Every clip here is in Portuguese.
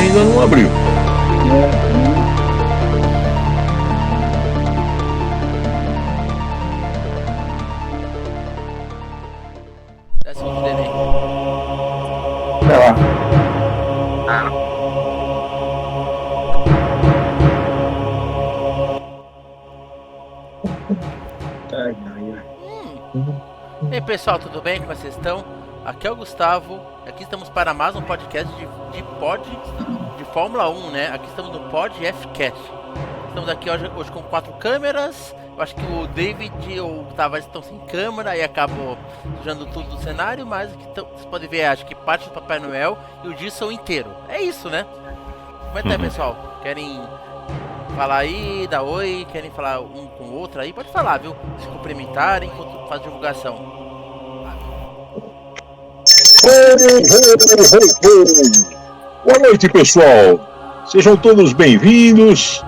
ainda não abriu. Desce o dele aí. Vai lá. E aí pessoal, tudo bem? Como vocês estão? Aqui é o Gustavo, aqui estamos para mais um podcast de Fórmula 1, né? Aqui estamos no Pod Fcast. Estamos aqui hoje com 4 câmeras. Eu acho que o David e o Tavares estão sem câmera e acabou sujando tudo do cenário, mas aqui vocês podem ver, acho que parte do Papai Noel e o Gilson inteiro. É isso, né? Como é que tá, pessoal? Querem falar aí, dar oi, querem falar um com o outro aí? Pode falar, viu? Se cumprimentarem enquanto faz divulgação. Boa noite, pessoal. Sejam todos bem-vindos.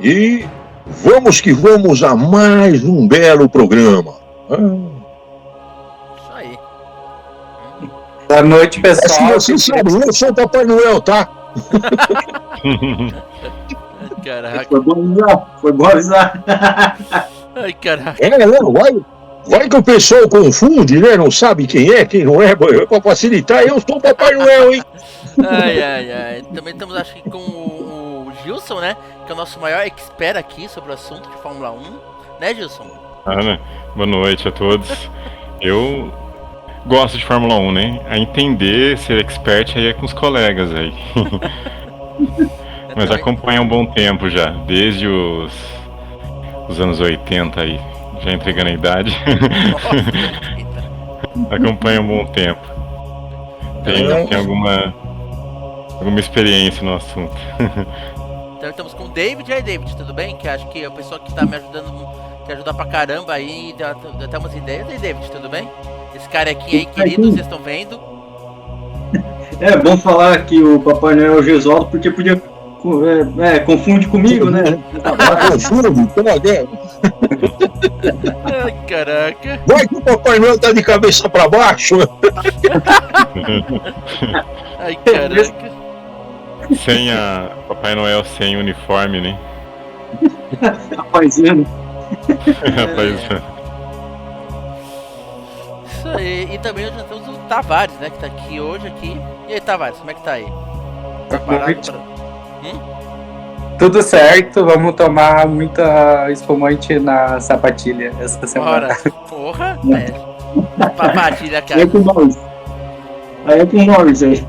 E vamos que vamos a mais um belo programa. Isso aí. Boa noite, pessoal. Você sabe, eu sou o Papai Noel, tá? Caraca. Foi bom avisar. Ai, caraca. Não, vai que o pessoal confunde, né? Não sabe quem é, quem não é. Pra facilitar, eu sou o Papai Noel, hein? Ai. Também estamos, acho que, com o Gilson, né? Que é o nosso maior expert aqui sobre o assunto de Fórmula 1. Né, Gilson? Né? Boa noite a todos. Eu gosto de Fórmula 1, né? A entender, ser expert aí é com os colegas aí. Mas acompanha há um bom tempo já, desde os anos 80 aí. Já entregando a idade. Acompanha um bom tempo. Tem alguma experiência no assunto. Então estamos com o David. E aí, David, tudo bem? Que acho que é a pessoa que tá me ajudando, que ajuda pra caramba aí, dá até umas ideias. E aí, David, tudo bem? Esse carequinha aí, querido, vocês estão vendo? É bom falar que o Papai Noel é o Gesualdo, porque podia. Confunde comigo, né? Confunde, pela guerra. Ai, caraca. Vai que o Papai Noel tá de cabeça pra baixo. Ai, caraca. Sem a Papai Noel sem uniforme, né? Rapaziano. Rapaz, Isso aí. E também nós temos o Tavares, né? Que tá aqui hoje aqui. E aí, Tavares, como é que tá aí? Preparado pra... Tudo certo, vamos tomar muita espumante na sapatilha essa semana. Ora, porra, sapatilha, cara. Aí é com o Norris aí.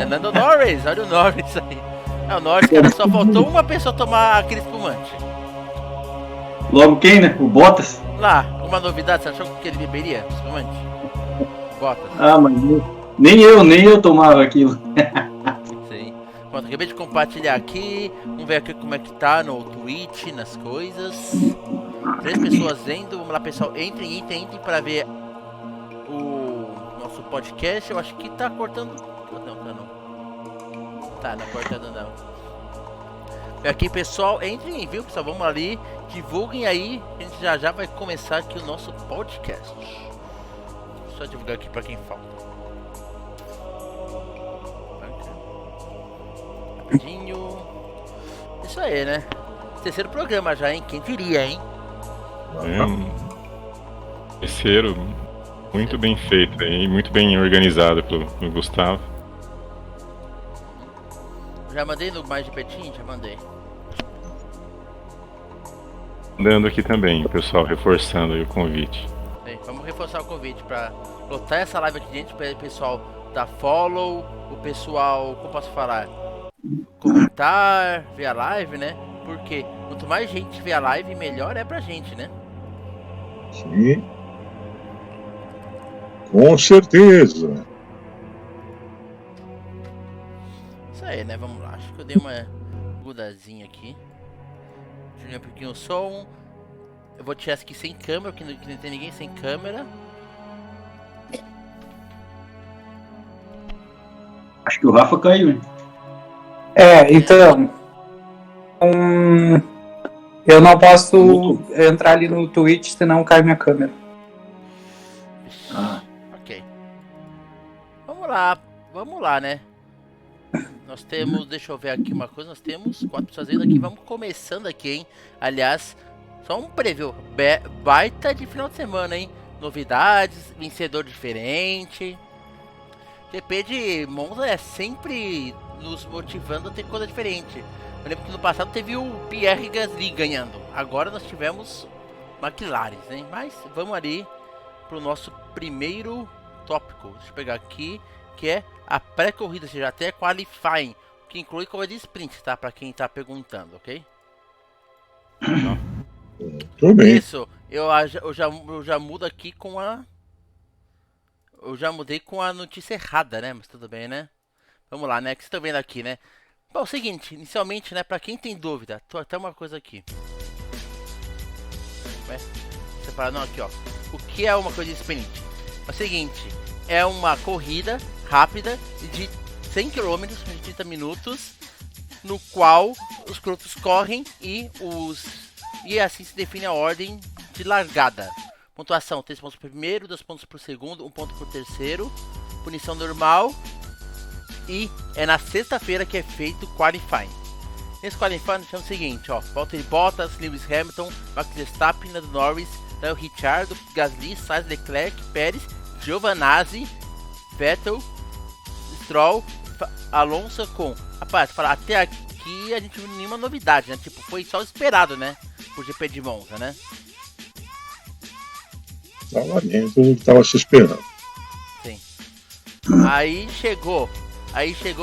Lando Norris, olha o Norris aí. O Norris, cara, só faltou uma pessoa tomar aquele espumante. Logo quem, né? O Bottas? Lá, uma novidade, você achou que ele beberia espumante? Bottas. Ah, mas nem eu tomava aquilo. Pronto, acabei de compartilhar aqui. Vamos ver aqui como é que tá no Twitch, nas coisas. 3 pessoas vendo. Vamos lá, pessoal. Entrem pra ver o nosso podcast. Eu acho que tá cortando. Não. Tá, não cortando não. Aqui, pessoal, entrem, viu, pessoal? Vamos ali. Divulguem aí. A gente já vai começar aqui o nosso podcast. Só divulgar aqui pra quem falta. Rapidinho. Isso aí, né? Terceiro programa já, hein? Quem diria, hein? Terceiro, muito bem feito e muito bem organizado pelo Gustavo. Já mandei no Mais de Petinho? Já mandei. Mandando aqui também, pessoal, reforçando aí o convite. Vamos reforçar o convite pra lotar essa live aqui dentro, para o pessoal dar follow, o pessoal, como posso falar? Comentar, ver a live, né? Porque quanto mais gente vê a live, melhor é pra gente, né? Sim. Com certeza. Isso aí, né? Vamos lá. Acho que eu dei uma mudazinha aqui. Diminuir um pouquinho o som. Eu vou tirar isso aqui sem câmera, que não tem ninguém sem câmera. Acho que o Rafa caiu. Então. Eu não posso entrar ali no Twitch, senão cai minha câmera. Ok. Vamos lá, né? Nós temos, deixa eu ver aqui uma coisa, nós temos 4 pessoas ainda aqui, vamos começando aqui, hein? Aliás, só um preview, baita de final de semana, hein? Novidades, vencedor diferente. GP de Monza é sempre nos motivando a ter coisa diferente. Eu lembro que no passado teve o Pierre Gasly ganhando, agora nós tivemos McLaren, hein? Mas vamos ali pro nosso primeiro tópico, deixa eu pegar aqui, que é a pré-corrida, ou seja, até qualifying, que inclui corrida de sprint, tá? Pra quem tá perguntando, ok? Tudo bem. Isso, eu já mudo aqui com a... Eu já mudei com a notícia errada, né? Mas tudo bem, né? Vamos lá, né? O que vocês estão vendo aqui, né? Bom, é o seguinte, inicialmente, né? Pra quem tem dúvida, tô até uma coisa aqui. Separar, não, aqui, ó. O que é uma corrida de sprint? É o seguinte, é uma corrida rápida de 100 km em 30 minutos, no qual os pilotos correm e assim se define a ordem de largada. Pontuação: 3 pontos pro primeiro, 2 pontos pro segundo, 1 ponto pro terceiro. Punição normal. E é na sexta-feira que é feito o qualifying. Nesse qualifying nós temos o seguinte, ó: Valtteri Bottas, Lewis Hamilton, Max Verstappen, Lando Norris, Daniel Ricciardo, Gasly, Sainz, Leclerc, Pérez, Giovinazzi, Vettel, Stroll, Alonso com... Rapaz, falar até aqui a gente não viu nenhuma novidade, né? Tipo, foi só esperado, né? Por GP de Monza, né? Tava dentro do que tava se esperando. Sim. Aí chegou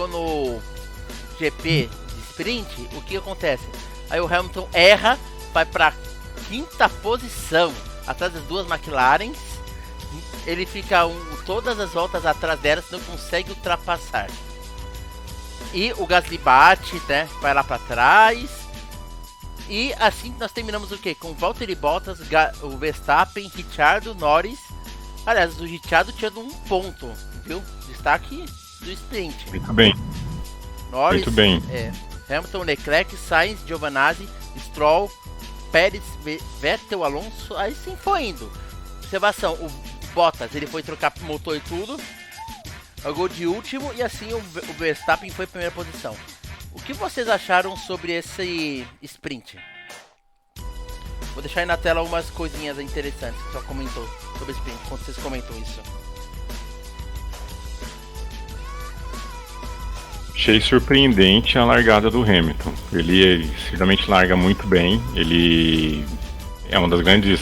no GP de sprint, o que acontece? Aí o Hamilton erra, vai pra 5ª posição, atrás das 2 McLarens. Ele fica todas as voltas atrás delas, não consegue ultrapassar. E o Gasly bate, né? Vai lá pra trás. E assim nós terminamos o quê? Com Valtteri Bottas, o Verstappen, Ricciardo, Norris. Aliás, o Ricciardo tinha 1 ponto, viu? Destaque do sprint. Muito bem. Norris, muito bem. Hamilton, Leclerc, Sainz, Giovinazzi, Stroll, Pérez, Vettel, Alonso. Aí sim foi indo. Observação, o Bottas, ele foi trocar motor e tudo. Largou de último e assim o Verstappen foi em primeira posição. O que vocês acharam sobre esse sprint? Vou deixar aí na tela umas coisinhas interessantes que só comentou sobre sprint, quando vocês comentam isso. Achei surpreendente a largada do Hamilton. Ele realmente larga muito bem. Ele é uma das grandes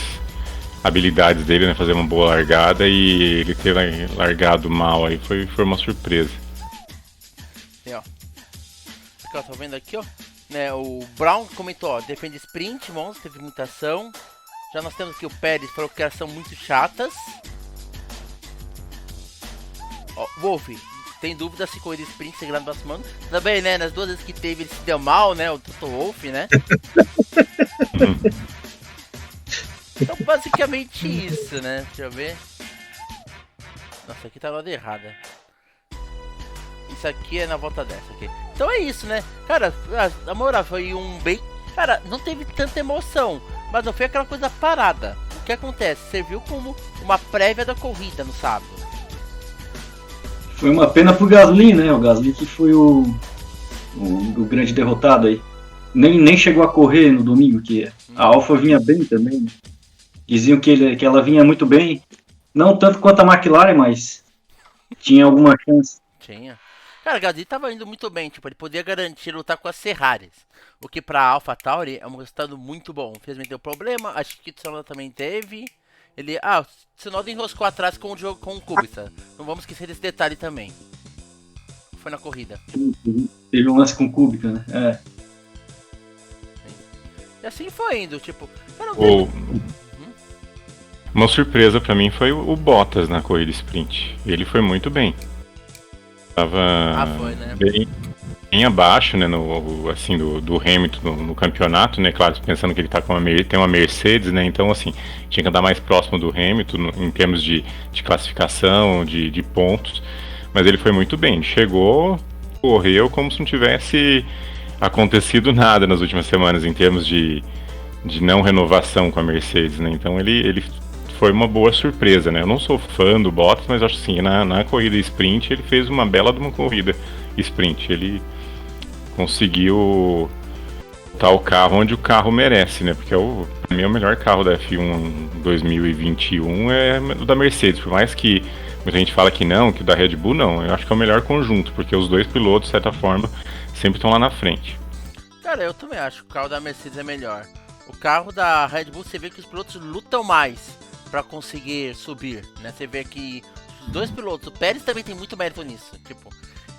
habilidades dele, né? Fazer uma boa largada, e ele ter largado mal aí foi uma surpresa. Sim, ó. Aqui, ó, tá vendo aqui, ó? Né, o Brown comentou, ó, defende sprint, Monza, teve muita ação. Já nós temos aqui o Pérez, falou que elas são muito chatas. Ó, Wolf, tem dúvida se corrida sprint seguirá no próximo ano? Também, né, nas 2 vezes que teve ele se deu mal, né, o Toto Wolff, né? Então, basicamente isso, né? Deixa eu ver. Nossa, aqui tá na hora errada. Isso aqui é na volta dessa, ok? Então é isso, né? Cara, na moral, foi um bem... Cara, não teve tanta emoção, mas não foi aquela coisa parada. O que acontece? Serviu como uma prévia da corrida no sábado. Foi uma pena pro Gasly, né? O Gasly que foi o grande derrotado aí. Nem chegou a correr no domingo, que a Alfa vinha bem também. Diziam que ela vinha muito bem. Não tanto quanto a McLaren, mas tinha alguma chance. Tinha. Cara, o Gasly tava indo muito bem, tipo, ele podia garantir lutar com as Ferraris. O que pra AlphaTauri é um resultado muito bom. Infelizmente deu problema, acho que o Tsunoda também teve. O Tsunoda enroscou atrás com o Kubica. Não vamos esquecer desse detalhe também. Foi na corrida. Teve um lance com o Kubica, né? É. E assim foi indo, tipo... Uma surpresa pra mim foi o Bottas na corrida sprint. Ele foi muito bem. Tava foi, né? bem abaixo, né, assim, do Hamilton no campeonato, né? Claro, pensando que ele tá tem uma Mercedes, né? Então, assim, tinha que andar mais próximo do Hamilton em termos de classificação, de pontos. Mas ele foi muito bem. Ele chegou, correu como se não tivesse acontecido nada nas últimas semanas em termos de não renovação com a Mercedes, né? Então ele foi uma boa surpresa, né? Eu não sou fã do Bottas, mas acho assim, na corrida sprint ele fez uma bela de uma corrida. sprint. Ele conseguiu botar o carro onde o carro merece, né? Porque pra mim o melhor carro da F1 2021 é o da Mercedes, por mais que muita gente fala que não, que o da Red Bull não. Eu acho que é o melhor conjunto, porque os dois pilotos, de certa forma, sempre estão lá na frente. Cara, eu também acho que o carro da Mercedes é melhor. O carro da Red Bull, você vê que os pilotos lutam mais pra conseguir subir, né? Você vê que os dois pilotos, o Pérez também tem muito mérito nisso. Tipo,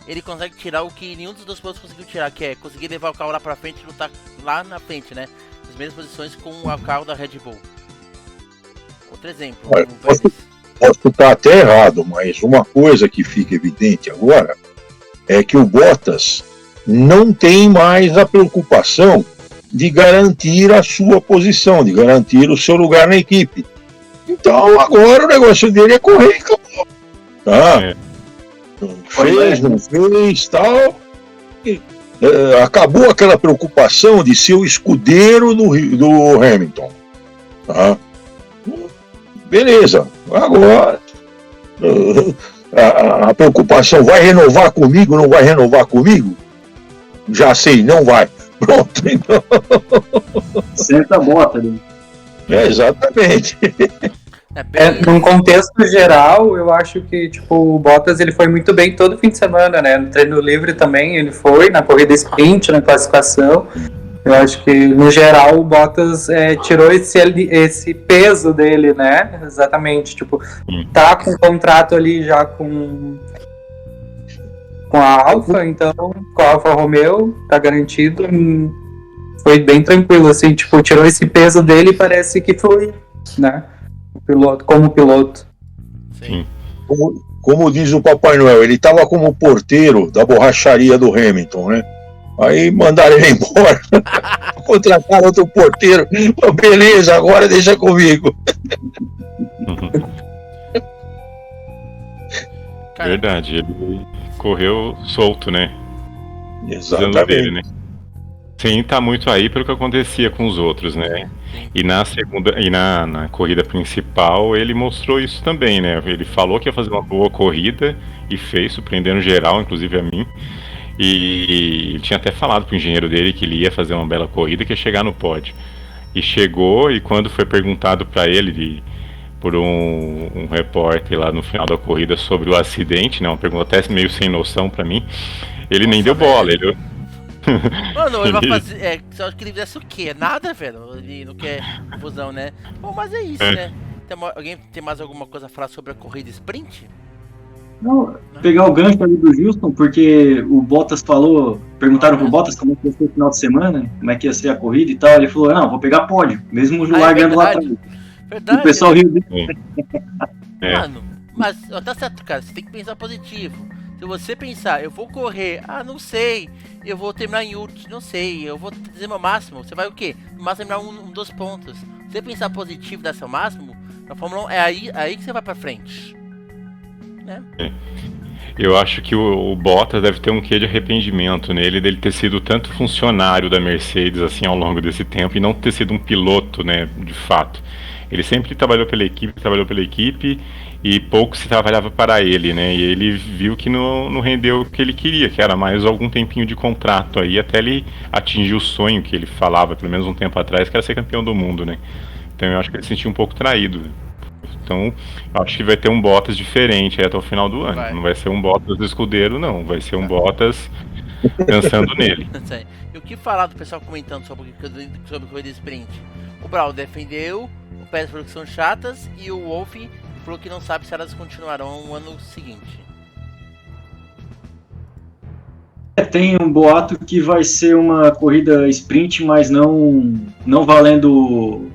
ele consegue tirar o que nenhum dos dois pilotos conseguiu tirar, que é conseguir levar o carro lá pra frente e lutar lá na frente, né? Nas mesmas posições com o carro da Red Bull. Outro exemplo, Olha, o Pérez. Posso estar até errado, mas uma coisa que fica evidente agora é que o Bottas não tem mais a preocupação de garantir a sua posição, de garantir o seu lugar na equipe. Então agora o negócio dele é correr e acabou. Tá? Não fez, tal. Acabou aquela preocupação de ser o escudeiro do Hamilton. Tá? Beleza, agora a preocupação, vai renovar comigo, não vai renovar comigo? Já sei, não vai. Pronto, então. Senta a bota ali. Exatamente. Num contexto geral, eu acho que tipo, o Bottas ele foi muito bem todo fim de semana, né? No treino livre também ele foi, na corrida sprint, na classificação. Eu acho que, no geral, o Bottas tirou esse peso dele, né? Exatamente, tipo, tá com o contrato ali já com a Alfa, então, com a Alfa Romeo, tá garantido. Foi bem tranquilo, assim, tipo, tirou esse peso dele e parece que foi, né? Como piloto. Sim. Como diz o Papai Noel, ele estava como porteiro da borracharia do Hamilton, né? Aí mandaram ele embora, contrataram outro porteiro. Oh, beleza, agora deixa comigo. Verdade, ele correu solto, né? Exatamente. Dele, né? Sem estar muito aí pelo que acontecia com os outros, né? E na segunda e na corrida principal ele mostrou isso também, né? Ele falou que ia fazer uma boa corrida e fez, surpreendendo geral, inclusive a mim. E ele tinha até falado pro engenheiro dele que ele ia fazer uma bela corrida, que ia chegar no pódio. E chegou, e quando foi perguntado para ele por um repórter lá no final da corrida sobre o acidente, né, uma pergunta até meio sem noção para mim, ele nem deu bola. Ele... Mano, ele vai fazer. Você acha que ele fizesse o quê? Nada, velho. Ele não quer confusão, né? Bom, mas é isso, né? Alguém tem mais alguma coisa a falar sobre a corrida sprint? Não, pegar o gancho ali do Houston, porque o Bottas falou, perguntaram pro Bottas como é que ia ser o final de semana, como é que ia ser a corrida e tal, ele falou, não, vou pegar pódio, mesmo largando lá atrás. Verdade. E o pessoal riu dele. Mano, mas tá certo, cara, você tem que pensar positivo. Se você pensar, eu vou correr, não sei, eu vou terminar em último, não sei, eu vou dizer meu máximo, você vai o quê? No máximo terminar dos pontos. Se você pensar positivo, dar seu máximo, na Fórmula 1 é aí que você vai pra frente. Né? Eu acho que o Bottas deve ter um quê de arrependimento nele dele ter sido tanto funcionário da Mercedes assim ao longo desse tempo e não ter sido um piloto, né, de fato. Ele sempre trabalhou pela equipe e pouco se trabalhava para ele, né? E ele viu que não rendeu o que ele queria, que era mais algum tempinho de contrato aí até ele atingir o sonho que ele falava pelo menos um tempo atrás, que era ser campeão do mundo, né? Então eu acho que ele se sentiu um pouco traído. Então, acho que vai ter um Bottas diferente até o final do ano. Não vai ser um Bottas escudeiro, não. Vai ser um Bottas pensando nele. E o que falar do pessoal comentando sobre corrida sprint? O Brown defendeu, o Pérez falou que são chatas e o Wolff falou que não sabe se elas continuarão no ano seguinte. Tem um boato que vai ser uma corrida sprint, mas não valendo...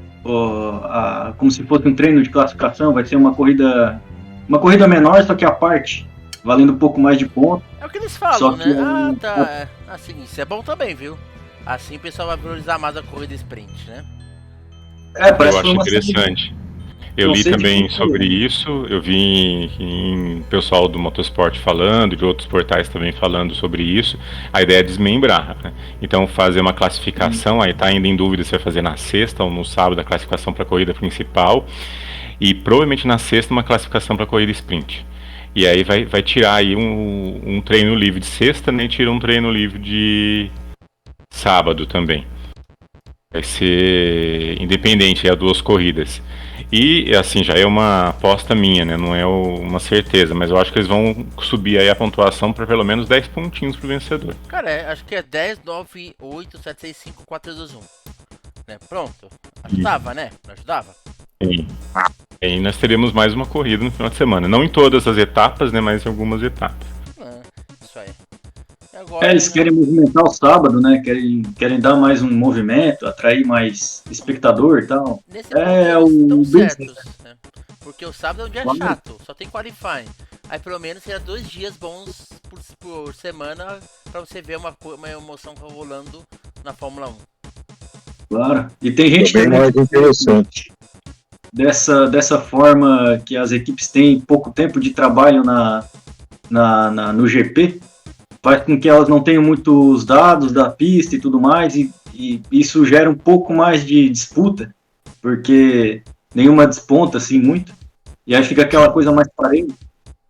como se fosse um treino de classificação, vai ser uma corrida menor, só que à parte, valendo um pouco mais de pontos. É o que eles falam, né? Tá. Assim, isso é bom também, viu? Assim o pessoal vai valorizar mais a corrida sprint, né? Eu acho interessante. Eu li também sobre isso, eu vi em pessoal do Motorsport falando, de outros portais também falando sobre isso. A ideia é desmembrar, né? Então fazer uma classificação, aí tá ainda em dúvida se vai fazer na sexta ou no sábado a classificação para a corrida principal, e provavelmente na sexta uma classificação para a corrida sprint. E aí vai tirar aí um treino livre de sexta, né? E tira um treino livre de sábado também. Vai ser independente, é 2 corridas. E, assim, já é uma aposta minha, né? Não é uma certeza, mas eu acho que eles vão subir aí a pontuação para pelo menos 10 pontinhos pro vencedor. Cara, acho que é 10, 9, 8, 7, 6, 5, 4, 3, 2, 1. Né? Pronto. Ajudava, né? Não ajudava? Sim. E aí nós teremos mais uma corrida no final de semana. Não em todas as etapas, né? Mas em algumas etapas. Isso aí. E agora, eles querem movimentar o sábado, né? Querem dar mais um movimento, atrair mais espectador e tal. Nesse ponto eles estão certos, né? Porque o sábado é um dia chato, só tem qualifying. Aí pelo menos seria 2 dias bons por semana pra você ver uma emoção rolando na Fórmula 1. Claro. E tem gente bem mais interessante. Dessa forma que as equipes têm pouco tempo de trabalho no GP, faz com que elas não tenham muitos dados da pista e tudo mais, e isso gera um pouco mais de disputa, porque nenhuma desponta assim muito, e aí fica aquela coisa mais parelha.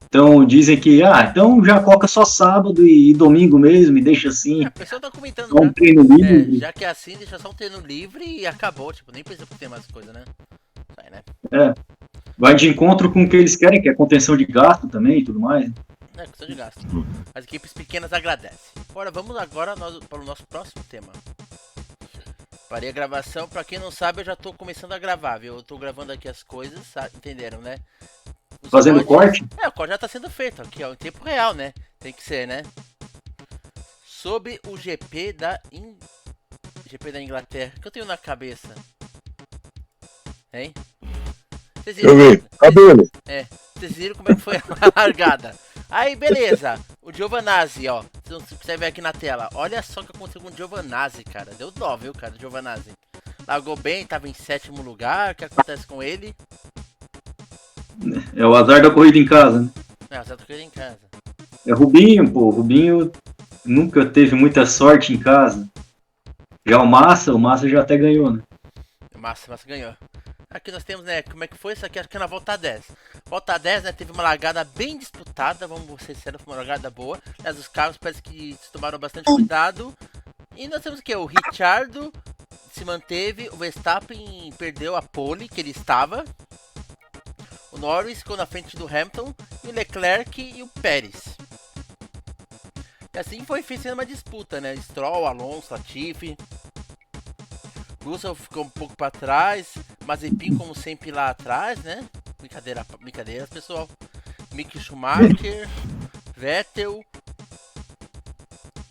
Então dizem que, então já coloca só sábado e domingo mesmo, e deixa assim. A pessoa tá comentando, um treino livre. já que é assim, deixa só um treino livre e acabou, tipo, nem precisa ter mais coisa, né? Sai, né? Vai de encontro com o que eles querem, que é contenção de gasto também e tudo mais. Questão de gasto. As equipes pequenas agradecem. Agora vamos agora para o nosso próximo tema. Parei a gravação, pra quem não sabe, eu já tô começando a gravar, viu? Eu tô gravando aqui as coisas, entenderam, né? Fazendo corte? O corte já tá sendo feito aqui, ó, em tempo real, né? Tem que ser, né? Sobre o GP da Inglaterra, que eu tenho na cabeça. Hein? Deixa eu ver, cabelo. Vocês viram como é que foi a largada. Aí, beleza. O Giovinazzi, ó. Você vê aqui na tela. Olha só o que aconteceu com o Giovinazzi, cara. Deu dó, viu, cara, o Giovinazzi. Largou bem, tava em 7º lugar. O que acontece com ele? É o azar da corrida em casa, né? É, o azar da corrida em casa. É Rubinho, pô. Rubinho nunca teve muita sorte em casa. Já o Massa já até ganhou, né? O Massa ganhou. Aqui nós temos, né, como é que foi isso aqui? Acho que é na volta 10. Volta 10, né, teve uma largada bem disputada, vamos ser sinceros, foi uma largada boa. Mas os carros parece que tomaram bastante cuidado. E nós temos o que? O Ricciardo se manteve, o Verstappen perdeu a pole que ele estava. O Norris ficou na frente do Hamilton, e o Leclerc e o Pérez. E assim foi sendo uma disputa, né? Stroll, Alonso, Latifi. Russell ficou um pouco para trás, Mazepin como sempre lá atrás, né? Brincadeiras, pessoal. Mick Schumacher, Vettel.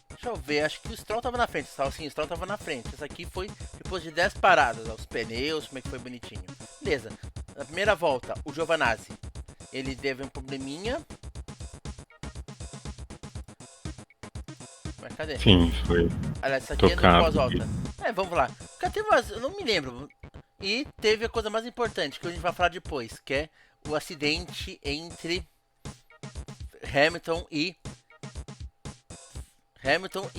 Deixa eu ver, acho que o Stroll tava na frente, sim, o Stroll tava na frente. Essa aqui foi depois de 10 paradas, ó, os pneus, como é que foi bonitinho. Beleza, na primeira volta, o Giovinazzi, ele teve um probleminha. Mas cadê? Sim, foi. Aliás, essa aqui é no pós-volta. Vamos lá. Eu não me lembro. E teve a coisa mais importante que a gente vai falar depois, que é o acidente entre Hamilton e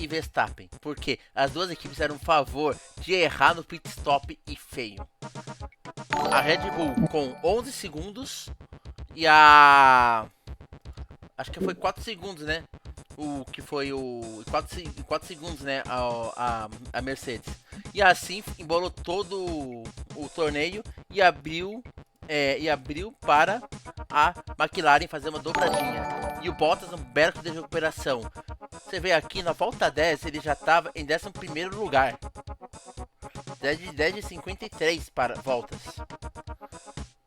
Verstappen. Porque as duas equipes eram um favor de errar no pit stop e feio. A Red Bull com 11 segundos e acho que foi 4 segundos, né? O que foi o 4 segundos, né, a Mercedes. E assim embolou todo o torneio e abriu para a McLaren fazer uma dobradinha. E o Bottas no berco de recuperação. Você vê aqui na volta 10, ele já estava em 11º lugar. 10 de 53 voltas.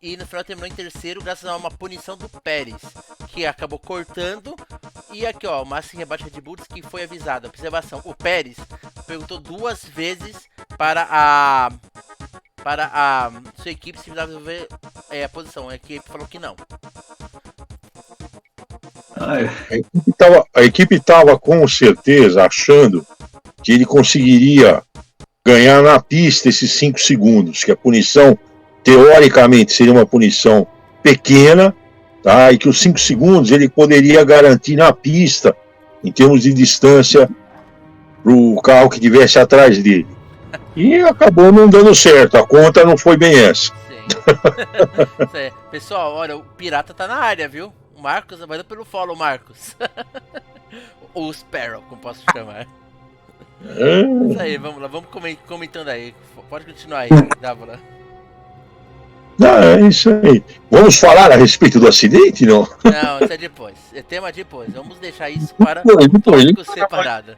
E no final terminou em terceiro graças a uma punição do Pérez, que acabou cortando. E aqui, ó, o Massa rebate Red Bull que foi avisado. Observação, o Pérez perguntou 2 vezes para a sua equipe se precisava ver a posição. A equipe falou que não. A equipe estava com certeza achando que ele conseguiria ganhar na pista esses 5 segundos, que a punição teoricamente seria uma punição pequena, tá? E que os 5 segundos ele poderia garantir na pista em termos de distância para o carro que estivesse atrás dele. E acabou não dando certo, a conta não foi bem essa. Pessoal, olha, o Pirata tá na área, viu? Marcos, valeu pelo follow, Marcos. Ou Sparrow, como posso chamar. Isso aí, vamos lá, vamos comentando aí. Pode continuar aí, Dávola. É isso aí. Vamos falar a respeito do acidente, não? Não, isso é depois. É tema depois. Vamos deixar isso para Depois. tópico separado.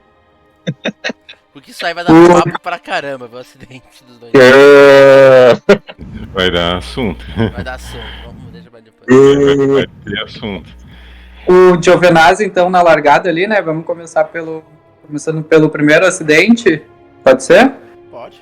Porque isso aí vai dar um papo pra caramba, o acidente dos dois. Vai dar assunto. Vai dar assunto, vamos deixar pra depois. Vai ter assunto. O Giovinazzi, então, na largada ali, né? Vamos começando pelo primeiro acidente. Pode ser? Pode.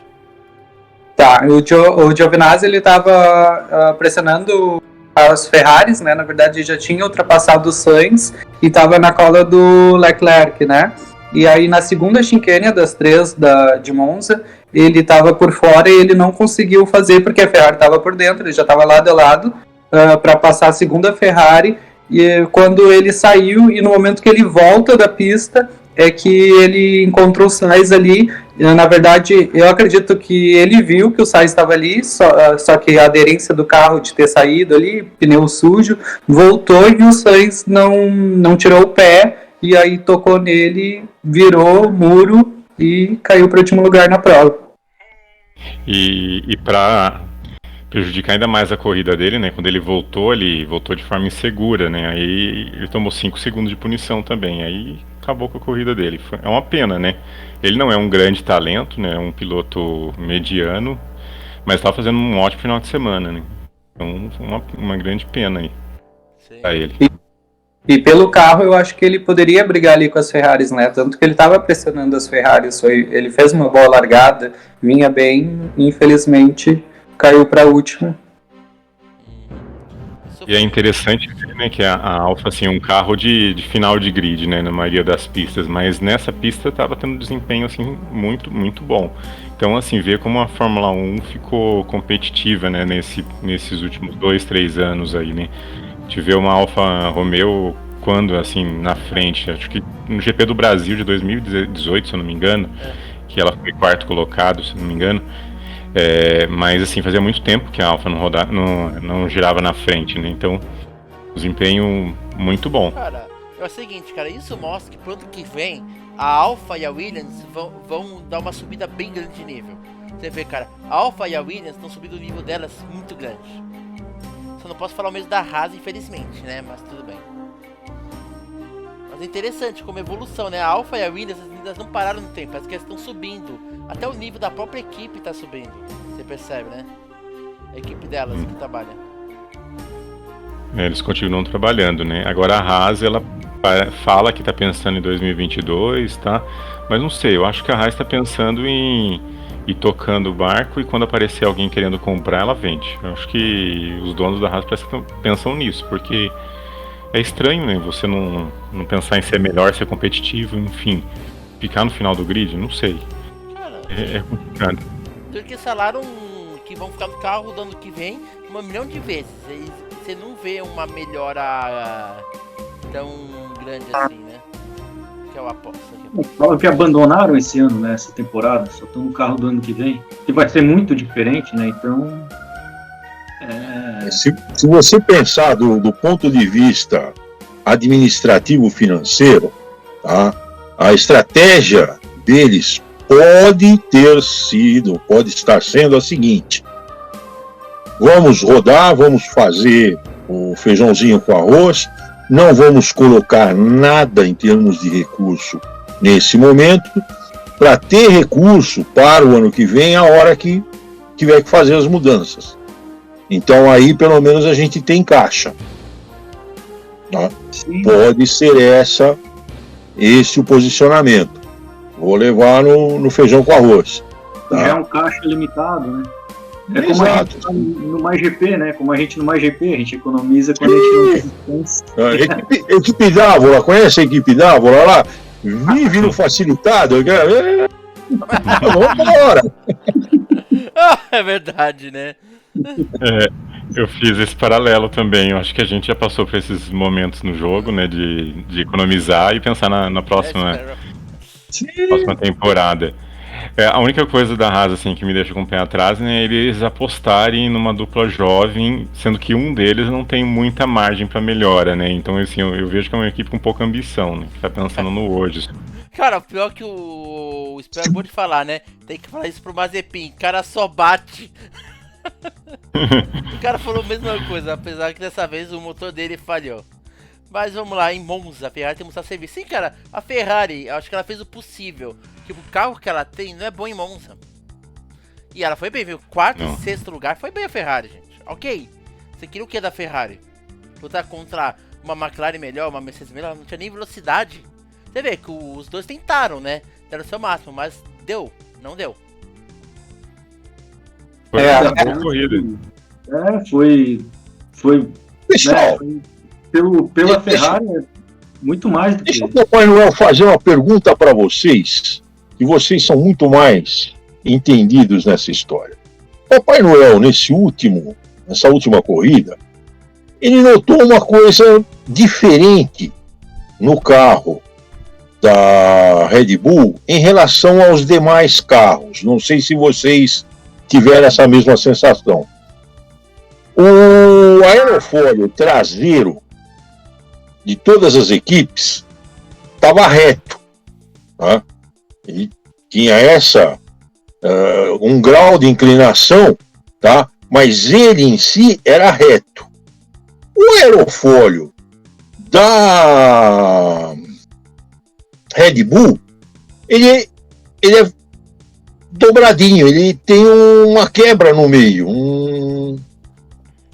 Tá, o Giovinazzi, ele tava pressionando as Ferraris, né? Na verdade, já tinha ultrapassado o Sainz e tava na cola do Leclerc, né? E aí, na segunda chicane das 3 de Monza, ele tava por fora e ele não conseguiu fazer porque a Ferrari tava por dentro, ele já tava lado a lado para passar a segunda Ferrari. E quando ele saiu e no momento que ele volta da pista é que ele encontrou o Sainz ali. Na verdade, eu acredito que ele viu que o Sainz estava ali, só que a aderência do carro de ter saído ali, pneu sujo, voltou e o Sainz não tirou o pé e aí tocou nele, virou o muro e caiu para o último lugar na prova. E para prejudicar ainda mais a corrida dele, né? Quando ele voltou de forma insegura, né? Aí ele tomou 5 segundos de punição também. Aí acabou com a corrida dele. É uma pena, né? Ele não é um grande talento, né? É um piloto mediano, mas estava fazendo um ótimo final de semana, né? Então, uma grande pena aí para ele. E pelo carro, eu acho que ele poderia brigar ali com as Ferraris, né? Tanto que ele estava pressionando as Ferraris. Ele fez uma boa largada, vinha bem, infelizmente caiu para a última. E é interessante ver, né, que a Alfa assim, é um carro de final de grid, né, na maioria das pistas, mas nessa pista estava tendo um desempenho assim, muito, muito bom. Então, assim, ver como a Fórmula 1 ficou competitiva, né, nesses últimos 2, 3 anos aí, né. Tive uma Alfa Romeo quando, assim, na frente, acho que no GP do Brasil de 2018, se eu não me engano, que ela foi quarto colocado, se eu não me engano. Mas assim, fazia muito tempo que a Alfa não girava na frente, né? Então, desempenho muito bom. Cara, é o seguinte, cara, isso mostra que pro ano que vem a Alfa e a Williams vão dar uma subida bem grande de nível. Você vê, cara, a Alfa e a Williams estão subindo o nível delas muito grande. Só não posso falar o mesmo da Haas, infelizmente, né? Mas tudo bem. Mas é interessante como evolução, né? A Alfa e a Williams ainda não pararam no tempo, parece que elas estão subindo. Até o nível da própria equipe está subindo. Você percebe, né? A equipe delas que trabalha. Eles continuam trabalhando, né? Agora a Haas, ela fala que está pensando em 2022, tá? Mas não sei, eu acho que a Haas está pensando em ir tocando o barco e quando aparecer alguém querendo comprar, ela vende. Eu acho que os donos da Haas pensam nisso, porque é estranho, né? Você não pensar em ser melhor, ser competitivo, enfim. Ficar no final do grid, não sei. É complicado. Porque falaram que vão ficar no carro do ano que vem 1 milhão de vezes. E você não vê uma melhora tão grande assim, né? Que eu aposto. Falam que abandonaram esse ano, né? Essa temporada, só estão no carro do ano que vem. Que vai ser muito diferente, né? Então. Se você pensar do ponto de vista administrativo-financeiro, tá? A estratégia deles pode estar sendo a seguinte: vamos rodar, vamos fazer o feijãozinho com arroz, não vamos colocar nada em termos de recurso nesse momento, para ter recurso para o ano que vem, a hora que tiver que fazer as mudanças. Então aí pelo menos a gente tem caixa. Tá? Pode ser esse o posicionamento. Vou levar no feijão com arroz. Tá? Já é um caixa limitado, né? É como a gente no MyGP, né? Como a gente no MyGP, a gente economiza quando a gente não tem. Equipe Dávola, conhece a equipe Dávola lá? Vive no facilitado. Vamos embora. É verdade, né? Eu fiz esse paralelo também. Eu acho que a gente já passou por esses momentos no jogo, né? De economizar e pensar na próxima. Próxima temporada. A única coisa da Haas assim, que me deixa com o pé atrás, né, é eles apostarem numa dupla jovem, sendo que um deles não tem muita margem para melhora, né? Então, assim, eu vejo que é uma equipe com pouca ambição, né? Que tá pensando no hoje. Cara, o pior que o Spell acabou de falar, né? Tem que falar isso pro Mazepin. O cara só bate. O cara falou a mesma coisa, apesar que dessa vez o motor dele falhou. Mas vamos lá, em Monza, a Ferrari tem que mostrar serviço. Sim, cara, a Ferrari, acho que ela fez o possível. Tipo, o carro que ela tem não é bom em Monza. E ela foi bem, viu? Quarto e sexto lugar, foi bem a Ferrari, gente. Ok. Você queria o que da Ferrari? Lutar contra uma McLaren melhor, uma Mercedes melhor, não tinha nem velocidade. Você vê que os dois tentaram, né? Deram o seu máximo, mas deu, não deu. Foi uma boa corrida. Foi Pessoal, né, pela Ferrari, muito mais do que... Deixa o Papai Noel fazer uma pergunta para vocês, que vocês são muito mais entendidos nessa história. Papai Noel, nessa última corrida, ele notou uma coisa diferente no carro da Red Bull em relação aos demais carros. Não sei se vocês tiveram essa mesma sensação. O aerofólio traseiro de todas as equipes estava reto, tá? Ele tinha um grau de inclinação, tá? Mas ele em si era reto. O aerofólio da Red Bull, ele é dobradinho, ele tem uma quebra no meio,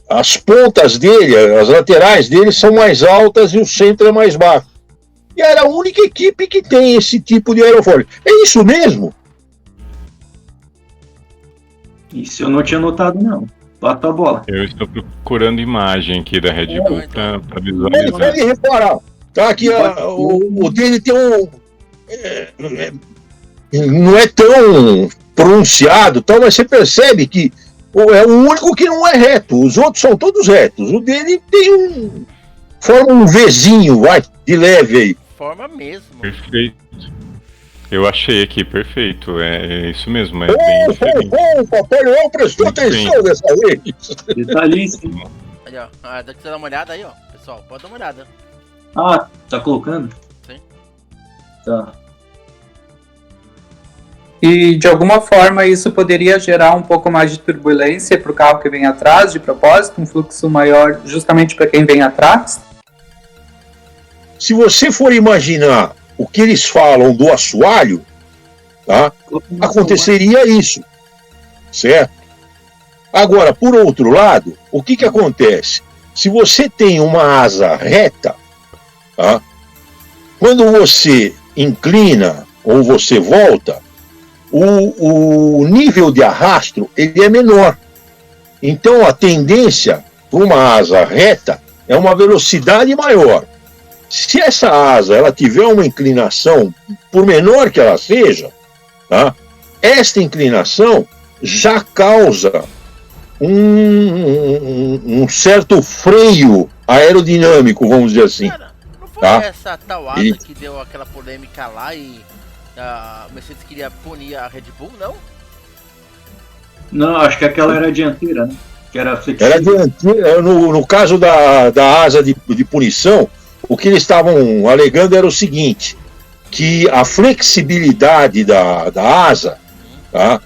as pontas dele, as laterais dele são mais altas e o centro é mais baixo. E era a única equipe que tem esse tipo de aerofólio. É isso mesmo? Isso eu não tinha notado, não. Bota a bola. Eu estou procurando imagem aqui da Red Bull para visualizar. Pode reparar. Tá aqui, o dele tem não é tão pronunciado, mas você percebe que é o único que não é reto. Os outros são todos retos. O dele tem forma um Vzinho, de leve aí. Forma mesmo. Perfeito. Eu achei aqui, perfeito. É isso mesmo. É bem diferente. Papai Noel prestou atenção dessa vez. Detalhíssimo. Aí, ó. Dá que você dar uma olhada aí, ó. Pessoal, pode dar uma olhada. Ah, tá colocando? Sim. Tá. E de alguma forma isso poderia gerar um pouco mais de turbulência para o carro que vem atrás, de propósito, um fluxo maior justamente para quem vem atrás? Se você for imaginar o que eles falam do assoalho, tá? Aconteceria isso, certo? Agora, por outro lado, o que acontece? Se você tem uma asa reta, tá? Quando você inclina ou você volta, o nível de arrasto ele é menor. Então a tendência para uma asa reta é uma velocidade maior. Se essa asa ela tiver uma inclinação, por menor que ela seja, tá? Esta inclinação já causa um certo freio aerodinâmico, vamos dizer assim. Cara, não foi tá? essa tal asa que deu aquela polêmica lá e a Mercedes queria punir a Red Bull, não? Não, acho que aquela era a dianteira, né? Que era flexível. Era dianteira. No caso da asa de punição, o que eles estavam alegando era o seguinte, que a flexibilidade da asa, tá?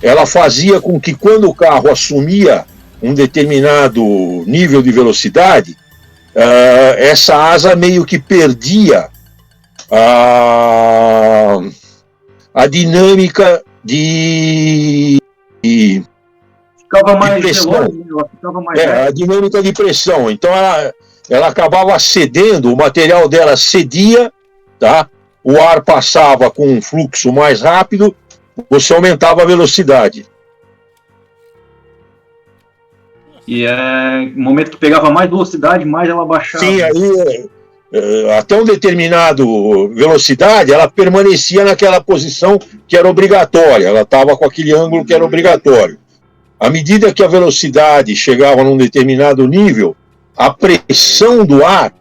Ela fazia com que quando o carro assumia um determinado nível de velocidade, essa asa meio que perdia a dinâmica ficava mais pressão. veloz, ela ficava mais a dinâmica de pressão. Então ela acabava cedendo, o material dela cedia, tá? O ar passava com um fluxo mais rápido, você aumentava a velocidade. E no momento que pegava mais velocidade, mais ela baixava. Sim, aí até um determinado velocidade, ela permanecia naquela posição que era obrigatória, ela estava com aquele ângulo que era obrigatório. À medida que a velocidade chegava num determinado nível, a pressão do ar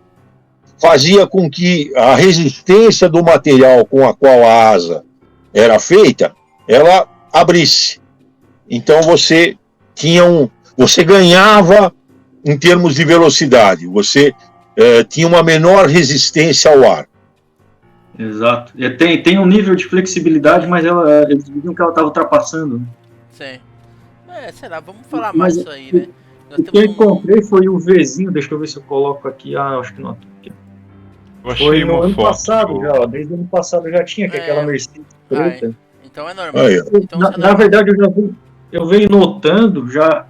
fazia com que a resistência do material com a qual a asa era feita ela abrisse. Então você ganhava em termos de velocidade, você tinha uma menor resistência ao ar. Exato. Tem um nível de flexibilidade, mas eles diziam que ela estava ultrapassando. Sim. Sei lá, vamos falar mais disso aí, né? O que eu encontrei foi o Vzinho, deixa eu ver se eu coloco aqui. Acho que não. Foi no ano passado já, desde o ano passado já tinha aquela Mercedes preta. Então é normal. Então, na verdade, eu venho notando já,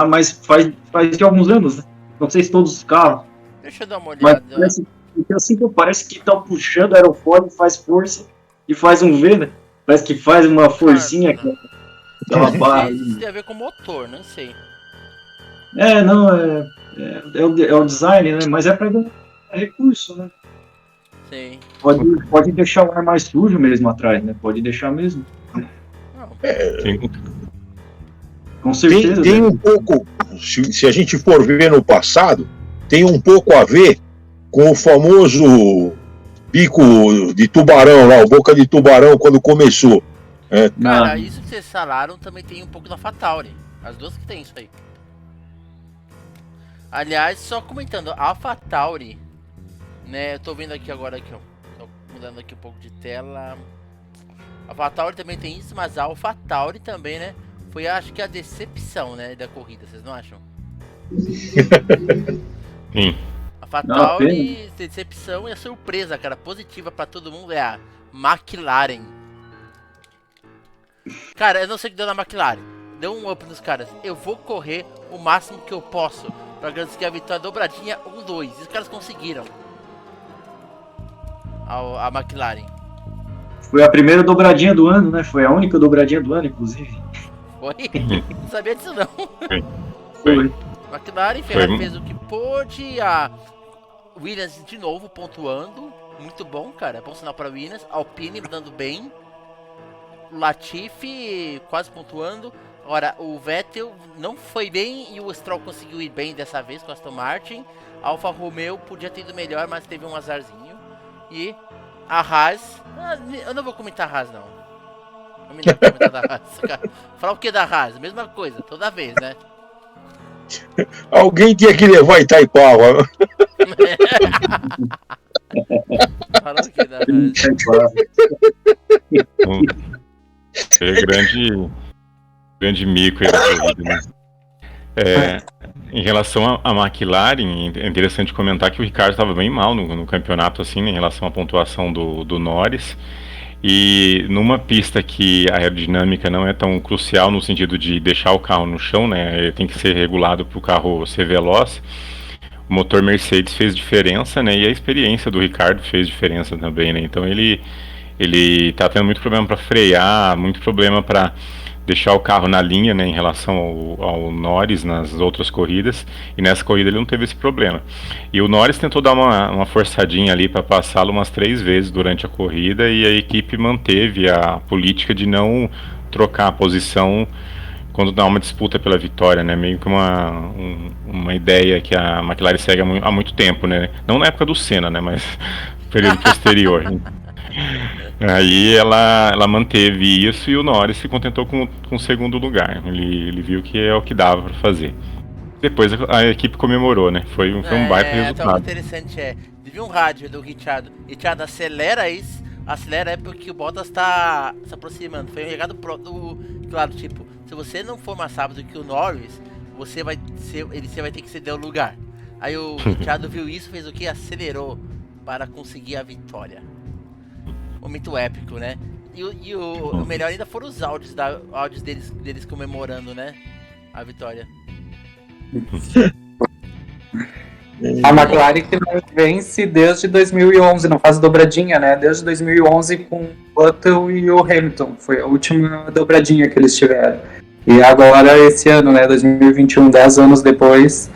mas faz de alguns anos, né? Não sei se todos os carros. Deixa eu dar uma olhada. Mas assim que parece que tá puxando o aerofólio, faz força e faz um V, né? Parece que faz uma forcinha aqui. Aquela barra. Isso tem a ver com motor, não sei. É o design, né? Mas é pra ganhar recurso, né? Sim. Pode deixar o ar mais sujo mesmo atrás, né? Pode deixar mesmo. Com certeza. Tem um pouco, se a gente for ver no passado, tem um pouco a ver com o famoso bico de tubarão lá, o boca de tubarão quando começou. Cara, isso que vocês falaram também tem um pouco da AlphaTauri. As duas que tem isso aí. Aliás, só comentando, a AlphaTauri, né, eu tô vendo aqui agora, ó, tô mudando aqui um pouco de tela. A AlphaTauri também tem isso, mas a AlphaTauri também, né, foi acho que a decepção, né, da corrida, vocês não acham? Sim. A AlphaTauri, decepção e a surpresa, cara, positiva pra todo mundo é a McLaren. Cara, eu não sei o que deu na McLaren. Deu um up nos caras. Eu vou correr o máximo que eu posso pra garantir a vitória dobradinha 1-2. E os caras conseguiram. A McLaren. Foi a primeira dobradinha do ano, né? Foi a única dobradinha do ano, inclusive. Foi? Não sabia disso não. Foi. McLaren, Ferrari fez o que pôde. A Williams de novo pontuando. Muito bom, cara. Bom sinal pra Williams. Alpine dando bem. Latifi quase pontuando. Agora, o Vettel não foi bem e o Stroll conseguiu ir bem dessa vez com a Aston Martin. A Alfa Romeo podia ter ido melhor, mas teve um azarzinho. E a Haas... eu não vou comentar a Haas, não. Não me lembro comentar da Haas, cara. Falar o que da Haas? Mesma coisa, toda vez, né? Alguém tinha que levar Itaipava. Falar o que da Haas? É grande mico aí da corrida, né? Em relação à McLaren, é interessante comentar que o Ricardo estava bem mal no campeonato, assim, né, em relação à pontuação do Norris. E numa pista que a aerodinâmica não é tão crucial no sentido de deixar o carro no chão, né, ele tem que ser regulado para o carro ser veloz. O motor Mercedes fez diferença, né, e a experiência do Ricardo fez diferença também, né. Então ele tá tendo muito problema para frear, muito problema para deixar o carro na linha, né, em relação ao Norris nas outras corridas, e nessa corrida ele não teve esse problema. E o Norris tentou dar uma forçadinha ali para passá-lo umas 3 vezes durante a corrida, e a equipe manteve a política de não trocar a posição quando dá uma disputa pela vitória, né, meio que uma ideia que a McLaren segue há muito tempo, né, não na época do Senna, né, mas período posterior. Aí ela manteve isso e o Norris se contentou com o segundo lugar. Ele viu que é o que dava para fazer. Depois a equipe comemorou, né? Foi um baita resultado. Então, interessante teve um rádio do Richard. Richard, acelera isso. Acelera porque o Bottas tá se aproximando. Foi um recado claro, tipo, se você não for mais rápido que o Norris, você vai ter que ceder o lugar. Aí o Richard viu isso, fez o que? Acelerou para conseguir a vitória. Momento épico, né? E o melhor ainda foram os áudios deles comemorando, né? A vitória. A McLaren que não vence desde 2011, não faz dobradinha, né? Desde 2011 com o Button e o Hamilton. Foi a última dobradinha que eles tiveram. E agora, esse ano, né? 2021, 10 anos depois,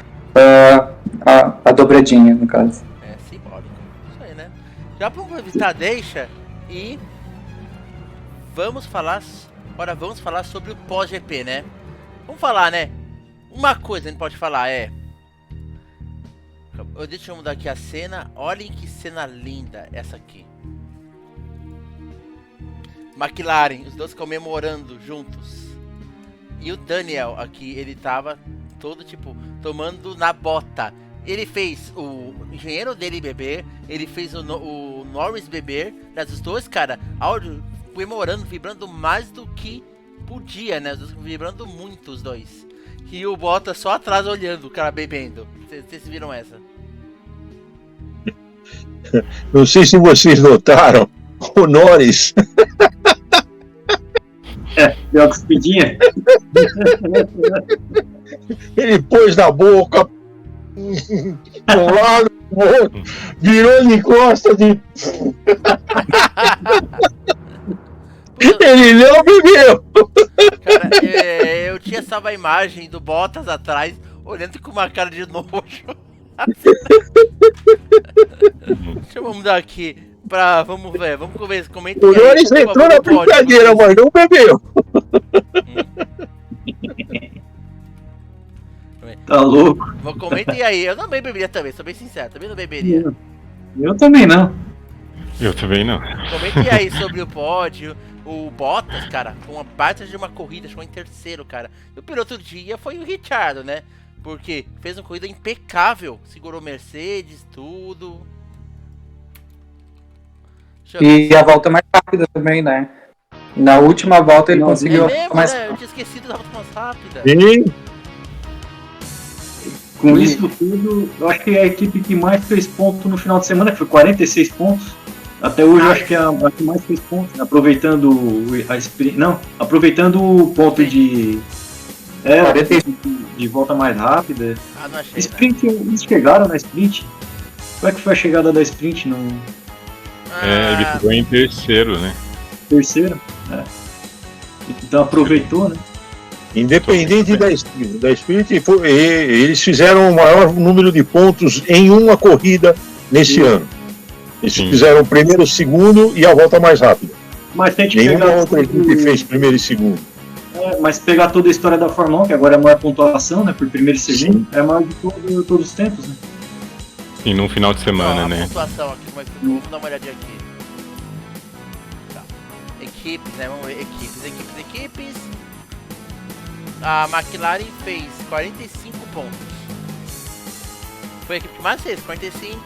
a dobradinha, no caso. É simbólico. Isso aí, né? Já vamos revistar, deixa. E vamos falar sobre o pós-GP, né? Vamos falar, né? Uma coisa a gente pode falar deixa eu mudar aqui a cena. Olhem que cena linda essa aqui. McLaren, os dois comemorando juntos. E o Daniel aqui, ele tava todo tipo, tomando na bota. Ele fez o engenheiro dele beber, ele fez o Norris beber, os dois, cara, áudio comemorando, vibrando mais do que podia, né? Os dois vibrando muito, os dois. E o Bottas só atrás olhando o cara bebendo. Vocês viram essa? Não sei se vocês notaram, o Norris. Deu uma cuspidinha. Ele pôs na boca, pro lado, pro outro, virou de costas de. Ele não bebeu. Cara, eu tinha salva a imagem do Bottas atrás, olhando com uma cara de nojo. Deixa eu mudar aqui pra. Vamos ver, vamos conversar. Comenta O aí, Norris entrou na brincadeira, mas não bebeu. Tá louco. Comentem aí, eu também beberia também, sou bem sincero, também não beberia. Eu também não. Eu também não. Comentem aí sobre o pódio. O Bottas, cara, com uma baita de uma corrida, chegou em terceiro, cara. E o piloto do dia foi o Ricciardo, né? Porque fez uma corrida impecável, segurou Mercedes, tudo. E a volta mais rápida também, né? Na última volta ele conseguiu mesmo, mais. né? Eu tinha esquecido da volta mais rápida. Sim. Com isso tudo, eu acho que é a equipe que mais fez ponto no final de semana, que foi 46 pontos. Até hoje eu acho que é a que mais fez pontos, né? Aproveitando a sprint. Não, aproveitando o ponto de volta mais rápida. Ah, não achei. Sprint, eles chegaram na sprint. Como é que foi a chegada da sprint no Ele ficou em terceiro, né? terceiro? Então aproveitou, né? Independente da sprint, eles fizeram o maior número de pontos em uma corrida nesse ano. Eles fizeram o primeiro, o segundo e a volta mais rápida. Mas tem que Nenhuma pegar outra equipe fez primeiro e segundo. Mas pegar toda a história da Fórmula 1, que agora é a maior pontuação, né? Por primeiro e segundo, é a maior de todos os tempos, né? Sim, num final de semana, né? Pontuação aqui, mas vamos dar uma olhadinha aqui. Tá. Equipes, né? Vamos ver. Equipes. A McLaren fez 45 pontos. Foi a equipe que mais fez, 45.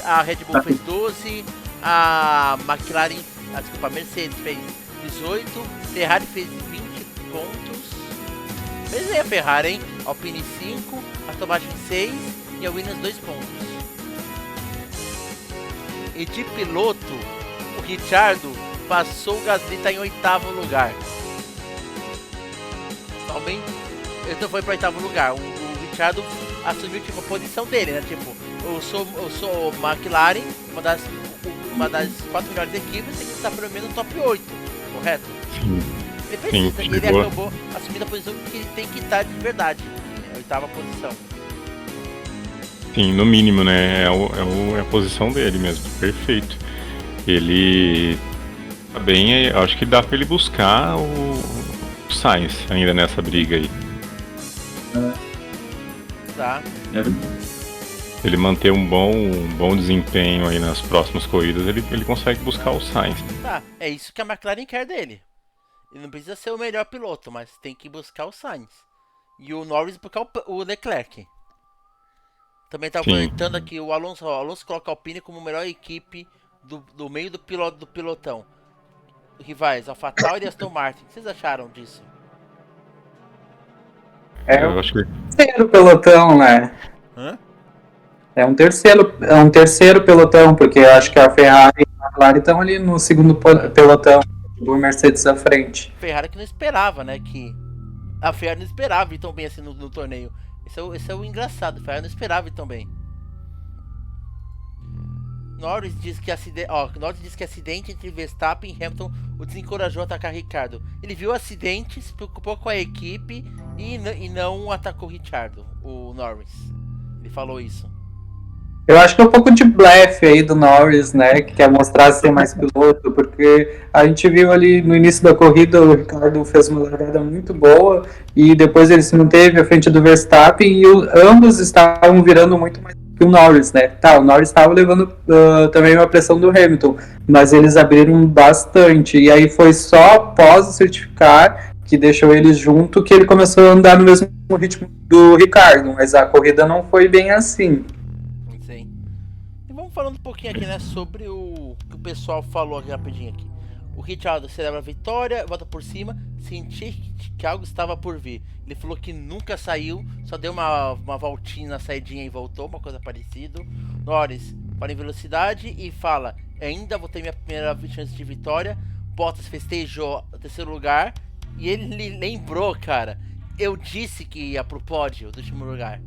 A Red Bull fez 12. A McLaren, a Mercedes fez 18. Ferrari fez 20 pontos. Fez aí a Ferrari, hein? Alpine 5. Aston Martin 6. E a Williams 2 pontos. E de piloto, o Ricciardo passou o Gasly, tá em 8º lugar. Somente, então foi para 8º lugar. O Ricciardo assumiu tipo a posição dele, né? Tipo, eu sou McLaren, uma das 4 melhores equipes, tem que estar pelo menos no top 8, correto? Sim. Ele fez isso, ele acabou assumindo a posição que ele tem que estar de verdade, a 8ª posição. Sim, no mínimo, né? É a posição dele mesmo, perfeito. Ele tá bem, acho que dá pra ele buscar o Sainz ainda nessa briga aí. Tá. Ele manter um bom desempenho aí nas próximas corridas, ele consegue buscar o Sainz. Tá, é isso que a McLaren quer dele. Ele não precisa ser o melhor piloto, mas tem que buscar o Sainz. E o Norris buscar o Leclerc. Também tá comentando aqui, o Alonso coloca a Alpine como a melhor equipe do meio do pilotão. Rivais, AlphaTauri e Aston Martin. O que vocês acharam disso? Eu acho que... terceiro pelotão, né? Hã? É um terceiro pelotão, porque eu acho que a Ferrari e a McLaren estão ali no segundo pelotão, o Mercedes à frente. Ferrari que não esperava, né? Que a Ferrari não esperava ir tão bem assim no torneio. Esse é o engraçado, a Ferrari não esperava ir tão bem. Norris diz que acidente entre Verstappen e Hamilton o desencorajou a atacar Ricciardo. Ele viu o acidente, se preocupou com a equipe e não atacou Ricciardo, o Norris. Ele falou isso. Eu acho que é um pouco de blefe aí do Norris, né? Que quer mostrar ser mais piloto, porque a gente viu ali no início da corrida o Ricciardo fez uma largada muito boa e depois ele se manteve à frente do Verstappen e ambos estavam virando muito mais que o Norris, né? Tá, o Norris estava levando também uma pressão do Hamilton, mas eles abriram bastante, e aí foi só após o certificar que deixou eles junto que ele começou a andar no mesmo ritmo do Ricardo, mas a corrida não foi bem assim. Sim. E vamos falando um pouquinho aqui, né, sobre o que o pessoal falou aqui rapidinho aqui. O Ricciardo celebra a vitória, volta por cima, senti que algo estava por vir. Ele falou que nunca saiu, só deu uma voltinha na saidinha e voltou, uma coisa parecida. Norris fala em velocidade e fala, ainda vou ter minha primeira chance de vitória. Bottas festejou o terceiro lugar e ele lembrou, cara, eu disse que ia pro pódio do último lugar.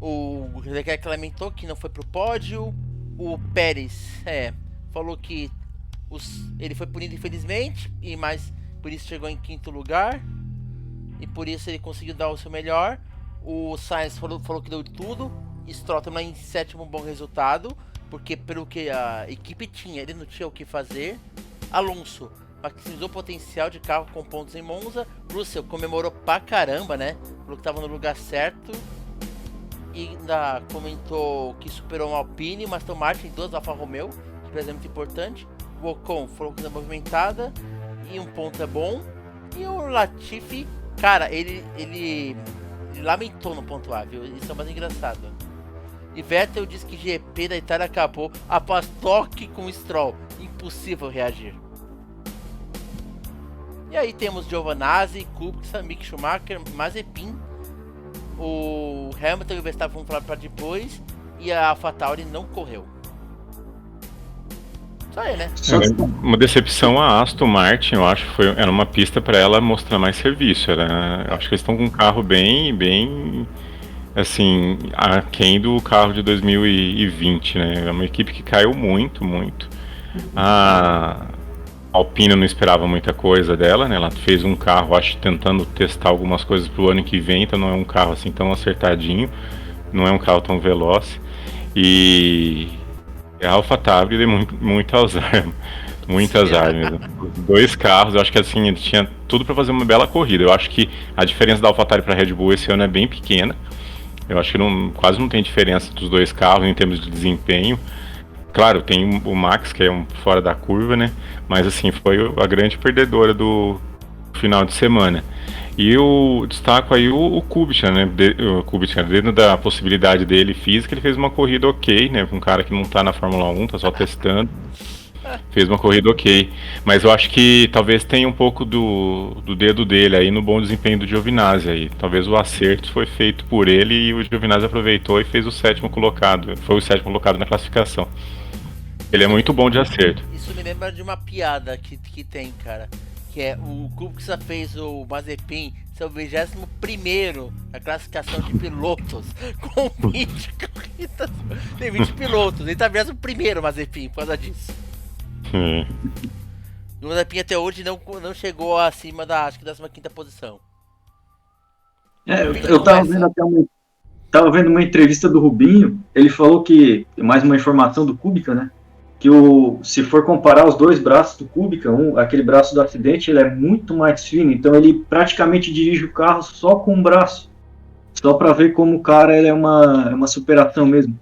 O Leclerc lamentou que não foi pro pódio. O Pérez falou que ele foi punido infelizmente, mas por isso chegou em quinto lugar e por isso ele conseguiu dar o seu melhor. O Sainz falou que deu tudo. Stroll também em sétimo, bom resultado, porque pelo que a equipe tinha, ele não tinha o que fazer. Alonso maximizou o potencial de carro com pontos em Monza. Russell comemorou pra caramba, né, falou que estava no lugar certo e ainda comentou que superou uma Alpine, uma Aston Martin, 2 Alfa Romeo, que é muito importante. O Ocon falou que é movimentada e um ponto é bom. E o Latifi, cara, ele lamentou no ponto A, viu? Isso é mais engraçado. E Vettel disse que GP da Itália acabou após toque com o Stroll. Impossível reagir. E aí temos Giovinazzi, Kubica, Mick Schumacher, Mazepin. O Hamilton e o Verstappen vão falar para depois. E a AlphaTauri não correu. Só aí, né? Uma decepção a Aston Martin, eu acho, era uma pista para ela mostrar mais serviço. Acho que eles estão com um carro bem, assim, aquém do carro de 2020, né? É uma equipe que caiu muito. A Alpine não esperava muita coisa dela, né? Ela fez um carro, acho, tentando testar algumas coisas pro ano que vem, então não é um carro assim tão acertadinho, não é um carro tão veloz. E a AlphaTauri deu muito azar. Muito azar mesmo. Os 2 carros, eu acho que assim, ele tinha tudo para fazer uma bela corrida. Eu acho que a diferença da AlphaTauri para Red Bull esse ano é bem pequena. Eu acho que quase não tem diferença dos 2 carros em termos de desempenho. Claro, tem o Max, que é fora da curva, né? Mas assim, foi a grande perdedora do final de semana. E eu destaco aí o Kubica, né? O Kubica, dentro da possibilidade dele física, ele fez uma corrida ok, né? Um cara que não tá na Fórmula 1, tá só testando. Fez uma corrida ok. Mas eu acho que talvez tenha um pouco do dedo dele aí no bom desempenho do Giovinazzi aí. Talvez o acerto foi feito por ele e o Giovinazzi aproveitou e fez o 7º colocado. Foi o 7º colocado na classificação. Ele é muito bom de acerto. Isso me lembra de uma piada que tem, cara. Que é o Kubica fez o Mazepin ser o 21º na classificação de pilotos com 20 corridas. Tem 20 pilotos. Ele tá 21º Mazepin por causa disso. O Mazepin até hoje não chegou acima da, acho que 15ª posição. Eu tava vendo uma entrevista do Rubinho. Ele falou que, mais uma informação do Kubica, né? Que se for comparar os 2 braços do Kubica, aquele braço do acidente, ele é muito mais fino, então ele praticamente dirige o carro só com um braço, só para ver como o cara ele é uma superação mesmo.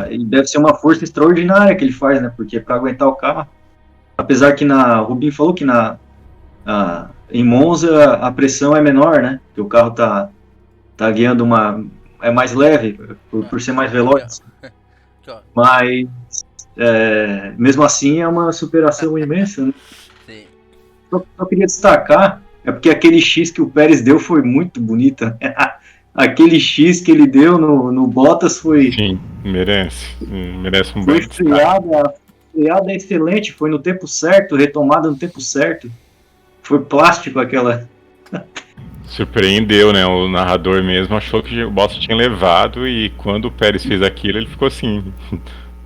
Ele deve ser uma força extraordinária que ele faz, né? Porque para aguentar o carro, apesar que o Rubinho falou que em Monza a pressão é menor, né? Que o carro tá guiando é mais leve por ser mais veloz. Mas mesmo assim é uma superação imensa, né? Sim. Só queria destacar, porque aquele X que o Pérez deu foi muito bonito, né? Aquele X que ele deu no Bottas foi... Sim, merece um bom foi freada excelente, foi no tempo certo, retomada no tempo certo. Foi plástico aquela... Surpreendeu, né? O narrador mesmo achou que o Bottas tinha levado e quando o Pérez fez aquilo, ele ficou assim...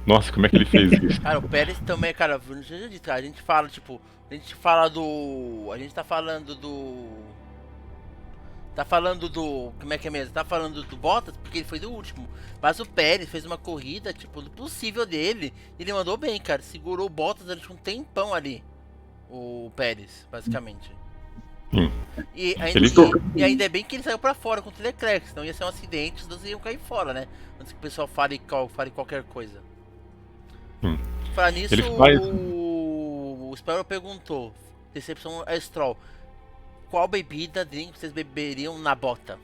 Nossa, como é que ele fez isso? Cara, o Pérez também, cara, a gente fala, tipo... A gente tá falando do... Como é que é mesmo? Tá falando do Bottas porque ele foi do último. Mas o Pérez fez uma corrida, tipo, do possível dele. Ele mandou bem, cara. Segurou o Bottas durante um tempão ali. O Pérez, basicamente. E ainda é bem que ele saiu pra fora com o Leclerc, senão ia ser um acidente, os dois iam cair fora, né? Antes que o pessoal fale qualquer coisa. Falar nisso, o Sparrow perguntou, decepção a Stroll, qual bebida drink vocês beberiam na bota?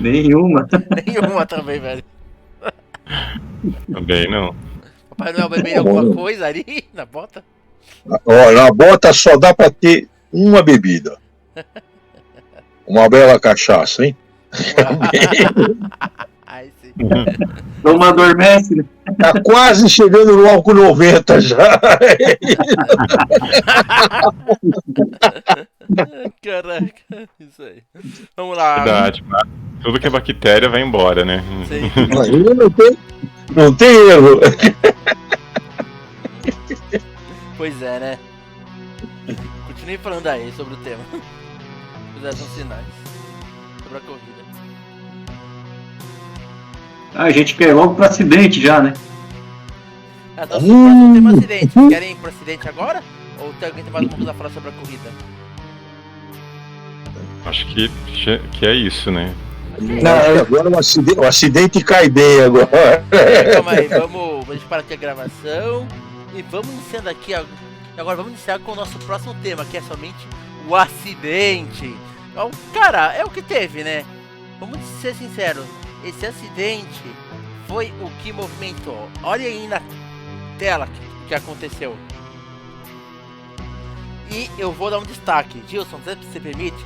Nenhuma. Nenhuma também, velho. Também não. Papai Noel beberia alguma coisa ali na bota? Ó, na bota só dá pra ter uma bebida. Uma bela cachaça, hein? Ai, sim. Toma, adormece, né? Tá quase chegando no álcool 90 já. Caraca, isso aí. Vamos lá. Verdade, tudo que é bactéria vai embora, né? Sim. Não tem erro. Pois é, né? Continue falando aí sobre o tema. Os são sinais sobre a corrida. A gente quer ir logo pro acidente já, né? Então, se o próximo tema é acidente, querem ir pro acidente agora? Ou tem alguém que tem mais alguma coisa a falar sobre a corrida? Acho que é isso, né? Não, agora o acidente cai bem agora. Calma aí, vamos parar aqui a gravação e vamos iniciando aqui. Agora vamos iniciar com o nosso próximo tema, que é somente o acidente. Cara, é o que teve, né? Vamos ser sinceros, esse acidente foi o que movimentou. Olha aí na tela que aconteceu. E eu vou dar um destaque. Gilson, você permite?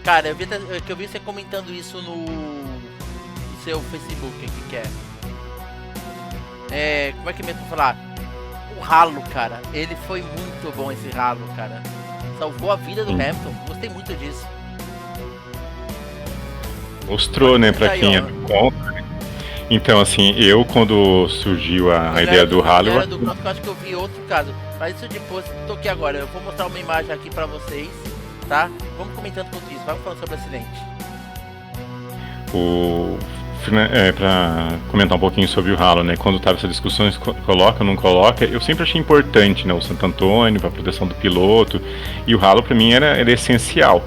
Cara, eu vi você comentando isso no seu Facebook, que é. Como é que mesmo falar? O ralo, cara. Ele foi muito bom, esse ralo, cara. Salvou a vida do Hamilton. Gostei muito disso. Mostrou, né, pra quem é do contra. Então, assim, quando surgiu a ideia do ralo. Eu acho que eu vi outro caso. Mas isso depois, tô aqui agora. Eu vou mostrar uma imagem aqui pra vocês, tá? Vamos comentando enquanto isso. Vamos falando sobre o acidente. Para comentar um pouquinho sobre o ralo, né? Quando tava essa discussão, coloca ou não coloca, eu sempre achei importante, né? O Santo Antônio para proteção do piloto, e o ralo para mim era essencial.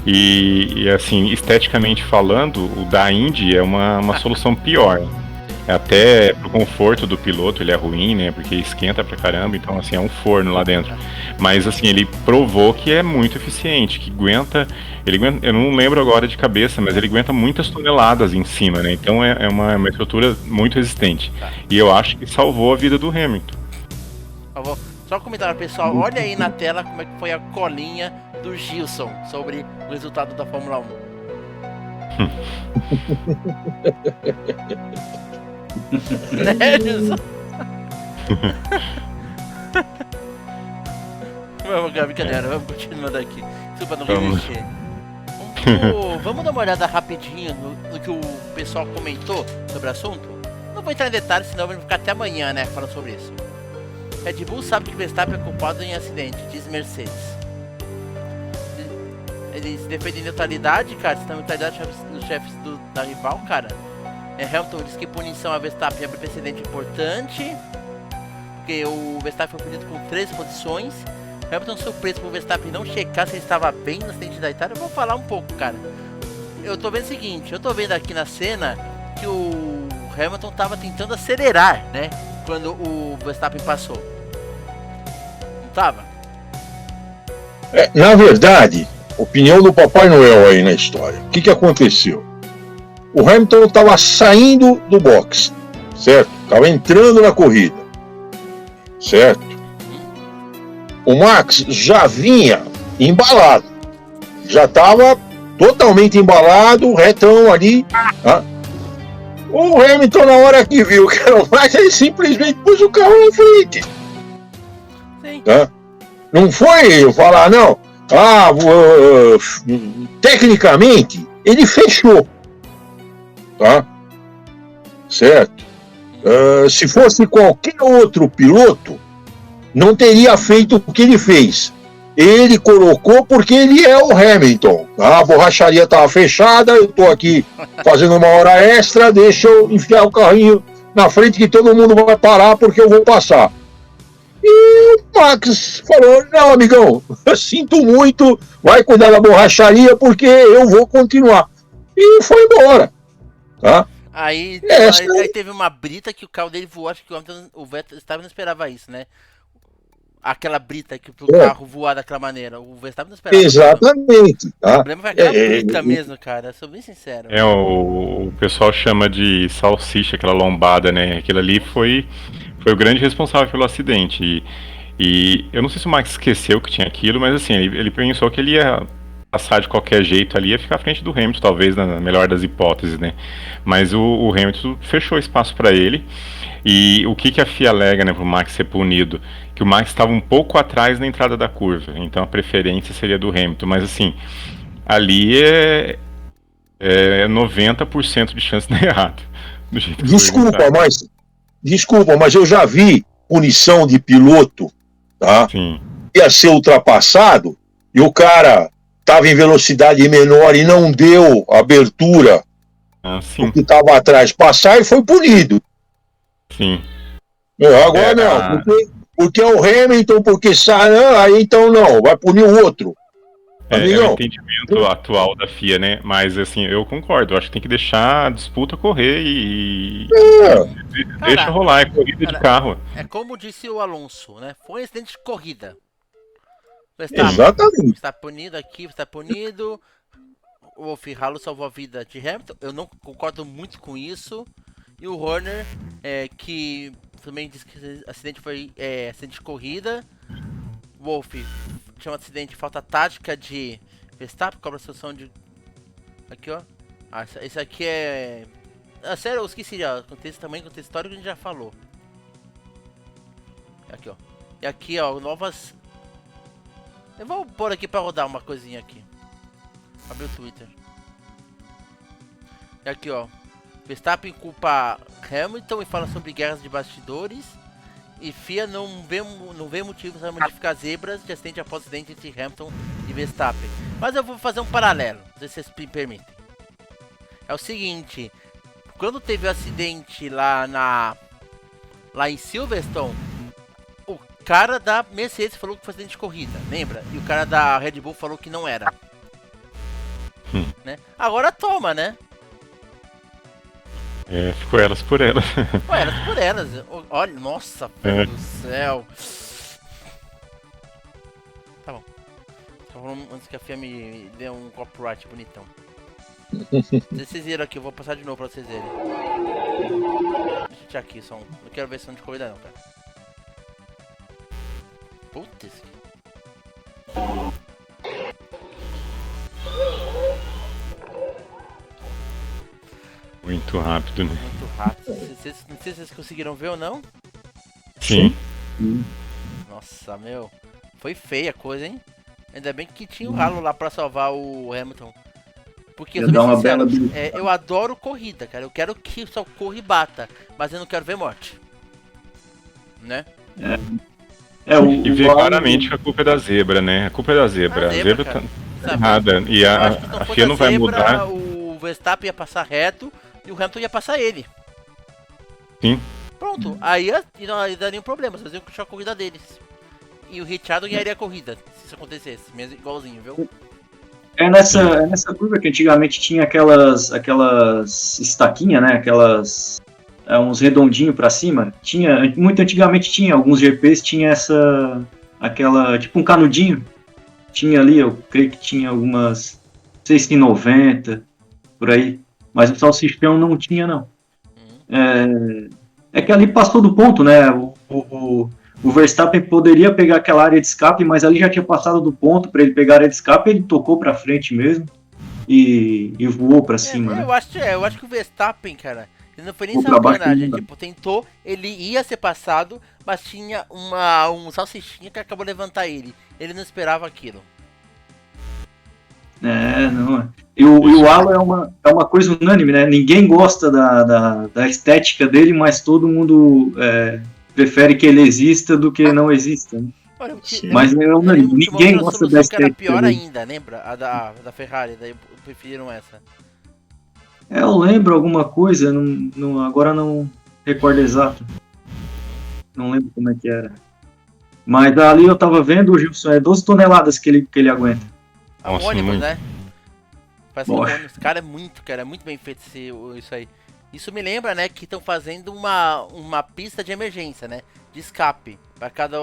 E assim, esteticamente falando, o da Indy é uma solução pior. Até pro conforto do piloto ele é ruim, né? Porque esquenta pra caramba, então assim, é um forno lá dentro. Mas assim, ele provou que é muito eficiente, que aguenta, eu não lembro agora de cabeça, mas ele aguenta muitas toneladas em cima, né? Então é uma estrutura muito resistente. E eu acho que salvou a vida do Hamilton. Só um comentário, pessoal, olha aí na tela como é que foi a colinha do Gilson sobre o resultado da Fórmula 1. Né, Gilson? Vamos, brincadeira, vamos continuando aqui. Desculpa não me mexer. Vamos dar uma olhada rapidinho no que o pessoal comentou sobre o assunto. Não vou entrar em detalhes, senão vamos ficar até amanhã, né, falando sobre isso. Red Bull sabe que Verstappen é culpado em acidente, diz Mercedes. Eles defendem neutralidade, cara. Se tem neutralidade dos chefes da rival, cara. Hamilton diz que punição a Verstappen abre precedente importante, porque o Verstappen foi punido com 13 posições. Hamilton surpreso por Verstappen não checar se ele estava bem no acidente da Itália. Eu vou falar um pouco, cara. Eu tô vendo o seguinte, eu tô vendo aqui na cena que o Hamilton tava tentando acelerar, né? Quando o Verstappen passou. Não tava? Na verdade, opinião do Papai Noel aí na história. O que aconteceu? O Hamilton estava saindo do box, certo? Estava entrando na corrida, certo? O Max já vinha embalado, já estava totalmente embalado, retão ali. Tá? O Hamilton, na hora que viu que era o Max, ele simplesmente pôs o carro na frente. Sim. Tá? Não foi falar, não. Tecnicamente, ele fechou. Tá? Certo? Se fosse qualquer outro piloto, não teria feito o que ele fez. Ele colocou porque ele é o Hamilton. A borracharia estava fechada, eu estou aqui fazendo uma hora extra, deixa eu enfiar o carrinho na frente que todo mundo vai parar porque eu vou passar. E o Max falou, não, amigão, sinto muito, vai cuidar da borracharia porque eu vou continuar. E foi embora. Tá? Aí teve uma brita que o carro dele voou, acho que o Verstappen não esperava isso, né? Aquela brita que pro carro voar daquela maneira, o Verstappen não esperava. Exatamente. Tá? O problema foi aquela brita mesmo, cara, eu sou bem sincero. O pessoal chama de salsicha, aquela lombada, né? Aquilo ali foi o grande responsável pelo acidente. E eu não sei se o Max esqueceu que tinha aquilo, mas assim, ele pensou que ele ia passar de qualquer jeito ali, ia ficar à frente do Hamilton, talvez, na melhor das hipóteses, né? Mas o Hamilton fechou espaço para ele. E o que a FIA alega, né, pro Max ser punido? Que o Max estava um pouco atrás na entrada da curva, então a preferência seria do Hamilton. Mas assim, ali é 90% de chance de dar errado. Desculpa, mas eu já vi punição de piloto, tá? Sim. Ia ser ultrapassado e o cara estava em velocidade menor e não deu abertura o que estava atrás passar e foi punido. Sim. Agora não, porque é o Hamilton, porque sai, aí então não, vai punir o outro. É o entendimento atual da FIA, né? Mas assim, eu concordo, eu acho que tem que deixar a disputa correr e deixa rolar, é corrida de carro. É como disse o Alonso, né? Foi um acidente de corrida. Exatamente. Está punido aqui, está punido. O Wolf Ralo salvou a vida de Hamilton. Eu não concordo muito com isso. E o Horner, que também disse que o acidente foi acidente de corrida. Wolf chama de acidente de falta tática de Verstappen, cobra a solução de... Aqui, ó. Esse aqui é... sério, eu esqueci já. Contexto também, contexto histórico que a gente já falou. Aqui, ó. E aqui, ó, novas... Eu vou pôr aqui pra rodar uma coisinha aqui. Abrir o Twitter. E aqui, ó. Verstappen culpa Hamilton e fala sobre guerras de bastidores. E FIA não vê motivos para modificar zebras de acidente após acidente entre Hamilton e Verstappen. Mas eu vou fazer um paralelo, não sei se vocês me permitem. É o seguinte, quando teve o acidente lá em Silverstone, o cara da Mercedes falou que foi acidente de corrida, lembra? E o cara da Red Bull falou que não era. Né? Agora toma, né? Ficou elas por elas. Ficou elas por elas. Olha, nossa, velho do céu. Tá bom. Antes que a FIA me dê um copyright bonitão. Vocês viram aqui, eu vou passar de novo pra vocês verem. Deixa eu tirar aqui, só um. Não quero versão de corrida não, cara. Putz. Muito rápido, né? Muito rápido. Não sei se vocês conseguiram ver ou não. Sim. Nossa, meu. Foi feia a coisa, hein? Ainda bem que tinha o ralo lá pra salvar o Hamilton. Porque eu sou bem sincero, eu adoro corrida, cara. Eu quero que só corra e bata. Mas eu não quero ver morte. Né? E vê claramente que a culpa é da zebra, né? A culpa é da zebra. A zebra tá errada. E a FIA não vai mudar. O Verstappen ia passar reto e o Hamilton ia passar ele. Sim. Pronto, aí não daria um problema, vocês iam puxar a corrida deles. E o Ricciardo ganharia a corrida, se isso acontecesse, mesmo igualzinho, viu? É nessa curva que antigamente tinha aquelas estaquinhas, né? Aquelas... uns redondinhos pra cima. Muito antigamente tinha, alguns GPs tinha aquela, tipo um canudinho. Tinha ali, eu creio que tinha algumas 6,90 por aí. Mas o salsichão não tinha, não. É que ali passou do ponto, né? O Verstappen poderia pegar aquela área de escape, mas ali já tinha passado do ponto para ele pegar a área de escape, ele tocou pra frente mesmo e voou pra cima, né? Eu acho que o Verstappen, cara, ele não foi nem sacanagem, tipo, tentou, ele ia ser passado, mas tinha um salsichinha que acabou de levantar ele. Ele não esperava aquilo. Não. E o Alan é uma coisa unânime, né? Ninguém gosta da estética dele, mas todo mundo prefere que ele exista do que não exista. Né? Olha, mas é unânime, ninguém gosta da estética. Era pior dele. ainda, lembra? A da Ferrari, daí preferiram essa. Eu lembro alguma coisa, agora não recordo exato. Não lembro como é que era. Mas ali eu tava vendo, Gilson, é 12 toneladas que ele aguenta. É um Nossa, ônibus, muito. né? Parece que é um Nossa. ônibus. Cara, é muito bem feito isso aí. Isso me lembra, né, que estão fazendo uma pista de emergência, né? De escape. Para cada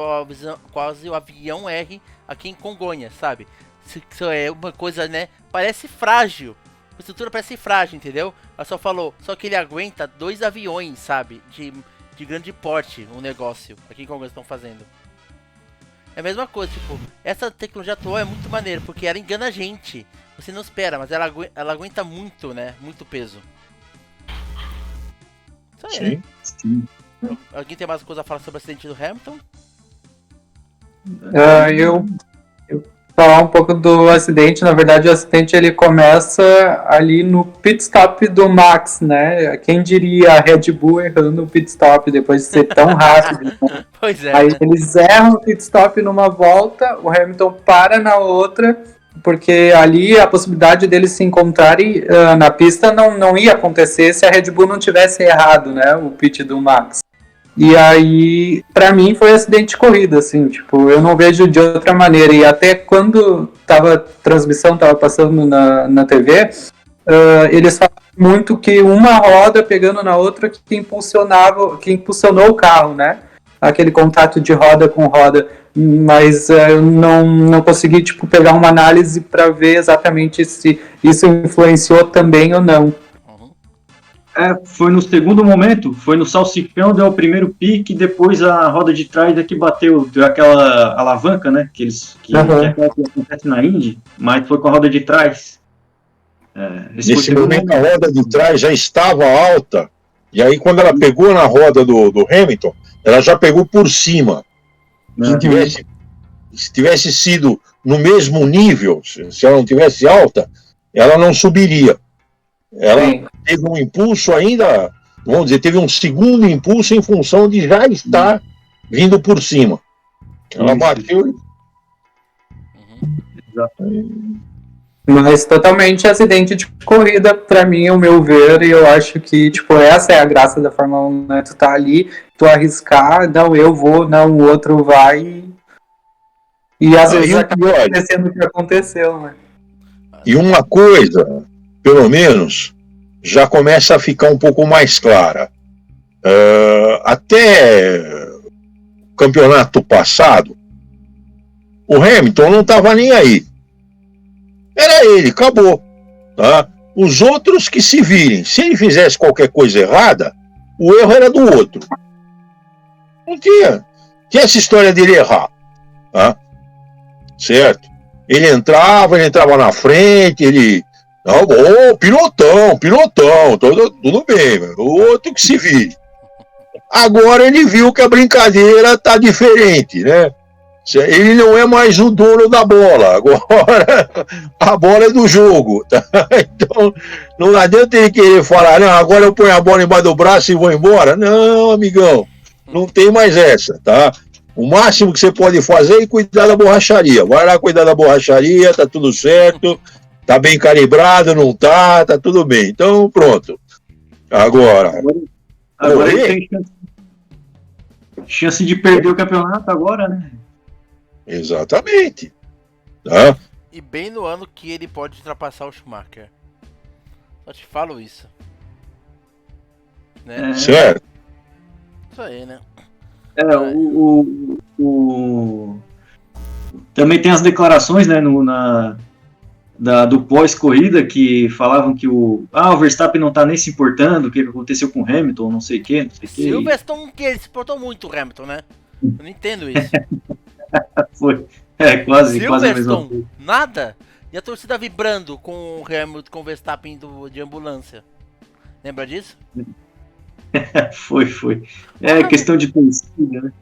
quase o avião R aqui em Congonhas, sabe? Isso é uma coisa, né? Parece frágil. A estrutura parece frágil, entendeu? Ela só falou, só que ele aguenta 2 aviões, sabe? De grande porte, um negócio. Aqui em Congonhas estão fazendo. É a mesma coisa, tipo, essa tecnologia atual é muito maneira, porque ela engana a gente. Você não espera, mas ela aguenta muito, né? Muito peso. Isso aí, Sim. né? Sim. Alguém tem mais coisa a falar sobre o acidente do Hamilton? Eu falar um pouco do acidente. Na verdade, o acidente ele começa ali no pit stop do Max, né? Quem diria a Red Bull errando o pit stop depois de ser tão rápido. Né? Pois é, Aí né? eles erram o pit stop numa volta, o Hamilton para na outra, porque ali a possibilidade deles se encontrarem na pista não ia acontecer se a Red Bull não tivesse errado, né? O pit do Max. E aí, pra mim, foi acidente de corrida, assim, tipo, eu não vejo de outra maneira. E até quando a transmissão tava passando na TV, eles falaram muito que uma roda pegando na outra que impulsionou o carro, né? Aquele contato de roda com roda. Mas eu não consegui, tipo, pegar uma análise para ver exatamente se isso influenciou também ou não. Foi no segundo momento, foi no salsichão, deu o primeiro pique, depois a roda de trás é que bateu, deu aquela alavanca, né, que acontece na Indy, mas foi com a roda de trás. Nesse momento a roda de trás já estava alta, e aí quando ela pegou na roda do Hamilton, ela já pegou por cima. Se tivesse sido no mesmo nível, se ela não tivesse alta, ela não subiria. Ela teve um impulso ainda, vamos dizer, teve um segundo impulso em função de já estar vindo por cima. Ela bateu. Mas totalmente acidente de corrida, pra mim, ao meu ver, e eu acho que, tipo, essa é a graça da Fórmula 1, né? Tu tá ali, tu arriscar, não, eu vou, não, o outro vai, e às vezes acaba acontecendo o que aconteceu, né? E uma coisa, pelo menos, já começa a ficar um pouco mais clara. Até o campeonato passado, o Hamilton não estava nem aí. Era ele, acabou. Tá? Os outros que se virem. Se ele fizesse qualquer coisa errada, o erro era do outro. Não tinha essa história dele errar. Tá? Certo? Ele entrava na frente, ele... Não, bom, pilotão, tudo bem, o outro que se vire. Agora ele viu que a brincadeira tá diferente, né? Ele não é mais o dono da bola, agora a bola é do jogo, tá? Então não adianta ele querer falar, não, agora eu ponho a bola embaixo do braço e vou embora. Não, amigão, não tem mais essa, tá? O máximo que você pode fazer é cuidar da borracharia. Vai lá cuidar da borracharia, tá tudo certo. Tá bem calibrado, não tá tudo bem. Então, pronto. Agora ele tem chance de perder o campeonato agora, né? Exatamente. Tá? E bem no ano que ele pode ultrapassar o Schumacher. Só te falo isso. Né? Certo. Isso aí, né? Também tem as declarações, né, do pós-corrida, que falavam que o Verstappen não tá nem se importando, o que aconteceu com o Hamilton, não sei o que. Silverstone, que ele se importou muito, o Hamilton, né? Eu não entendo isso. Foi. Quase a mesma coisa. Nada? E a torcida vibrando com o Hamilton, com o Verstappen de ambulância. Lembra disso? Foi. Questão de torcida, né?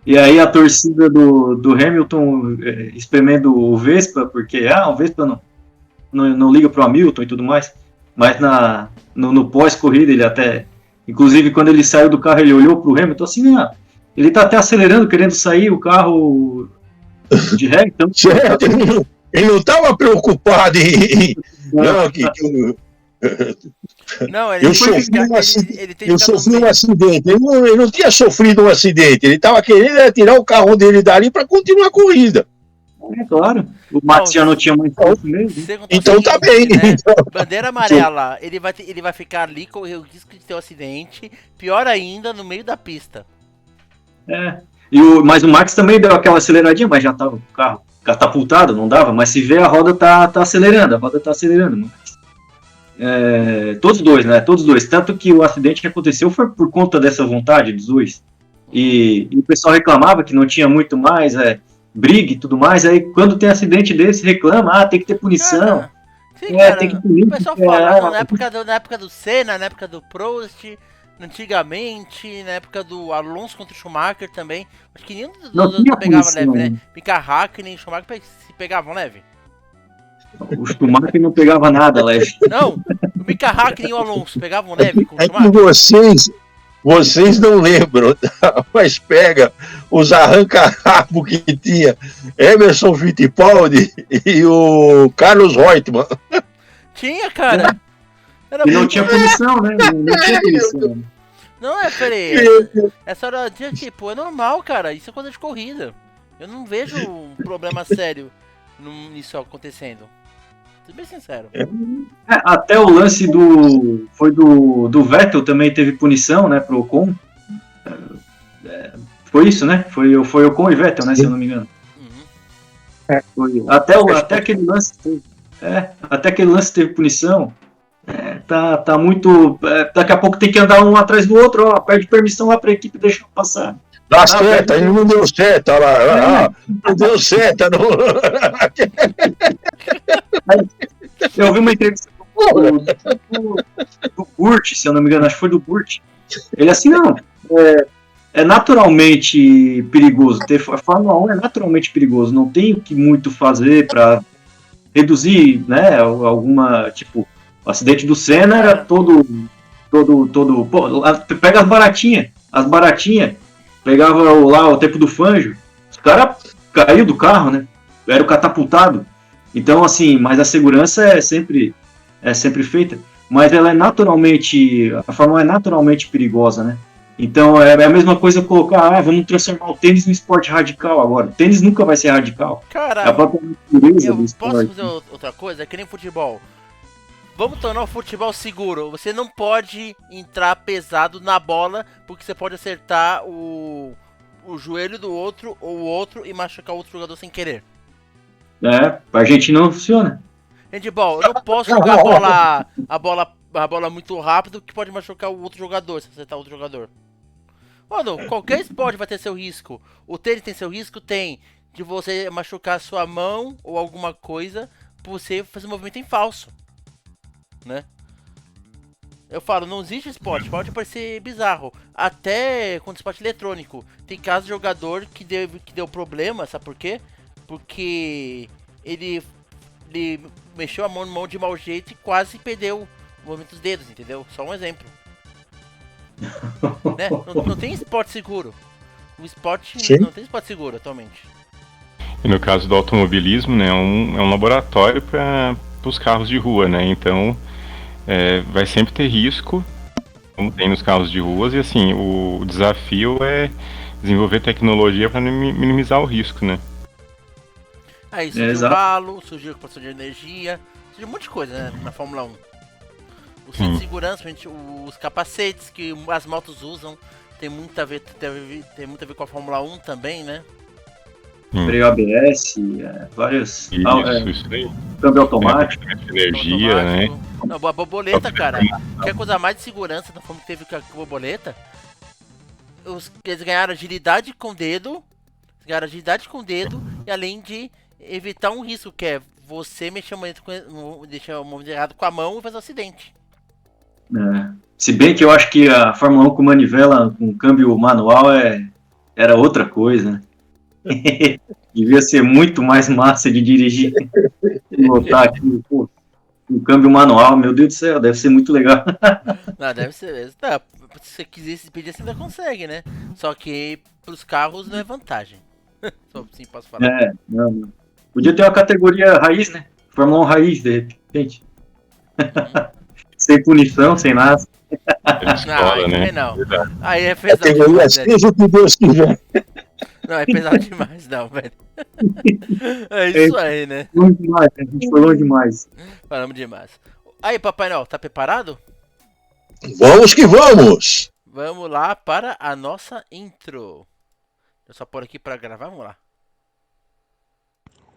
E aí a torcida do Hamilton espremendo o Vespa, porque o Vespa não liga pro Hamilton e tudo mais. Mas no pós-corrida ele até... Inclusive quando ele saiu do carro ele olhou pro Hamilton assim, ele tá até acelerando, querendo sair o carro de ré, então... Certo, ele não estava preocupado em... Não, ele Eu foi sofri ficar, um acidente. ele tem Eu ficado no sofri um meio. acidente. Ele não tinha sofrido um acidente. Ele estava querendo tirar o carro dele dali para continuar a corrida. É claro. O Max já não tinha mais força mesmo. Você contou Então o tá seguinte, bem. né? Então, Bandeira amarela, ele vai ficar ali, correr o risco de ter um acidente. Pior ainda, no meio da pista. É. Mas o Max também deu aquela aceleradinha, mas já tava com o carro catapultado, não dava. Mas se vê, a roda tá acelerando, mano. Todos dois, né? Todos dois. Tanto que o acidente que aconteceu foi por conta dessa vontade dos dois. E o pessoal reclamava que não tinha muito mais briga e tudo mais. Aí quando tem acidente desse, reclama, tem que ter punição. Cara, sim, cara, tem que punir. o pessoal fala, na época do Senna, na época do Prost, antigamente, na época do Alonso contra o Schumacher também. Acho que nenhum dos Não dois tinha pegava punição, leve, né? né? Mika Hakkinen e Schumacher se pegavam leve. O Schumacher não pegava nada leve. Não, o Mika Hakkinen e o Alonso pegavam leve com o é que Schumacher. vocês não lembram, tá? Mas pega os arranca-rabo que tinha Emerson Fittipaldi e o Carlos Reutemann. Tinha, cara. Era E não muito... tinha punição, né? Não tinha punição. Não, peraí. Essa hora de tipo, é normal, cara. Isso é coisa de corrida. Eu não vejo um problema sério nisso acontecendo. Sou bem sincero. Até o lance do Vettel também teve punição, né, pro Ocon. Foi isso, né? Foi Ocon e Vettel, né, se eu não me engano. Uhum. Até aquele lance teve punição. Tá muito. Daqui a pouco tem que andar um atrás do outro, pede permissão lá pra equipe deixar passar. Dá seta, ele não deu seta lá. Não deu seta. Não. Eu vi uma entrevista do Burt, se eu não me engano, acho que foi do Burt. Ele assim, não. É naturalmente perigoso. A Fórmula 1 é naturalmente perigoso. Não tem o que muito fazer para reduzir, né? Alguma. Tipo, o acidente do Senna era todo. Pô, pega as baratinhas. Pegava lá o tempo do Fangio. Os caras caiu do carro, né? Era o catapultado. Então, assim, mas a segurança é sempre feita. Mas ela é naturalmente. A Fórmula 1 é naturalmente perigosa, né? Então é a mesma coisa colocar, vamos transformar o tênis no esporte radical agora. O tênis nunca vai ser radical. Cara, é a própria natureza do esporte. Posso fazer outra coisa? É que nem futebol. Vamos tornar o futebol seguro. Você não pode entrar pesado na bola, porque você pode acertar o joelho do outro ou o outro e machucar o outro jogador sem querer. Pra gente não funciona. Handball, eu não posso jogar a bola muito rápido, que pode machucar o outro jogador, se acertar outro jogador. Mano, qualquer esporte vai ter seu risco. O tênis tem seu risco? Tem. De você machucar sua mão ou alguma coisa por você fazer um movimento em falso. Né? Eu falo, não existe esporte, pode parecer bizarro. Até com esporte eletrônico. Tem casos de jogador que deu problema, sabe por quê? Porque ele mexeu a mão de mau jeito e quase perdeu o movimento dos dedos, entendeu? Só um exemplo. Né? Não tem esporte seguro. O esporte Sim. Não tem esporte seguro atualmente. E no caso do automobilismo, né, é um laboratório para os carros de rua, né? Então vai sempre ter risco, como tem nos carros de ruas, e assim, o desafio é desenvolver tecnologia para minimizar o risco, né? Aí surgiu o halo, surgiu a ocupação de energia, surgiu um monte de coisa, né, na Fórmula 1. O cinto de segurança, os capacetes que as motos usam, tem muito a ver com a Fórmula 1 também, né? Freio ABS, vários. Isso daí. Câmbio automático. Energia, né? Não, a borboleta, cara. Quer coisa mais de segurança da forma que teve com a borboleta? Eles ganharam agilidade com o dedo. E além de evitar um risco, que é você deixar o movimento errado com a mão e fazer um acidente. Se bem que eu acho que a Fórmula 1 com manivela, com câmbio manual, era outra coisa, né? Devia ser muito mais massa de dirigir. Botar aqui, pô, um câmbio manual, meu Deus do céu, deve ser muito legal. Não, deve ser. Tá, se você quisesse pedir, você ainda consegue, né? Só que pros carros não é vantagem. Só assim posso falar. Não. Podia ter uma categoria raiz, né? Fórmula 1 raiz, de repente. sem punição, sem nada. Não, aí também não. Aí é pesado Categoria demais, velho. seja o que Deus quiser. Não, é pesado demais, não, velho. É isso aí, né? Longe demais, a gente foi longe demais. Falamos demais. Aí, Papai Noel, tá preparado? Vamos que vamos! Vamos lá para a nossa intro. Eu só pôr aqui pra gravar, vamos lá.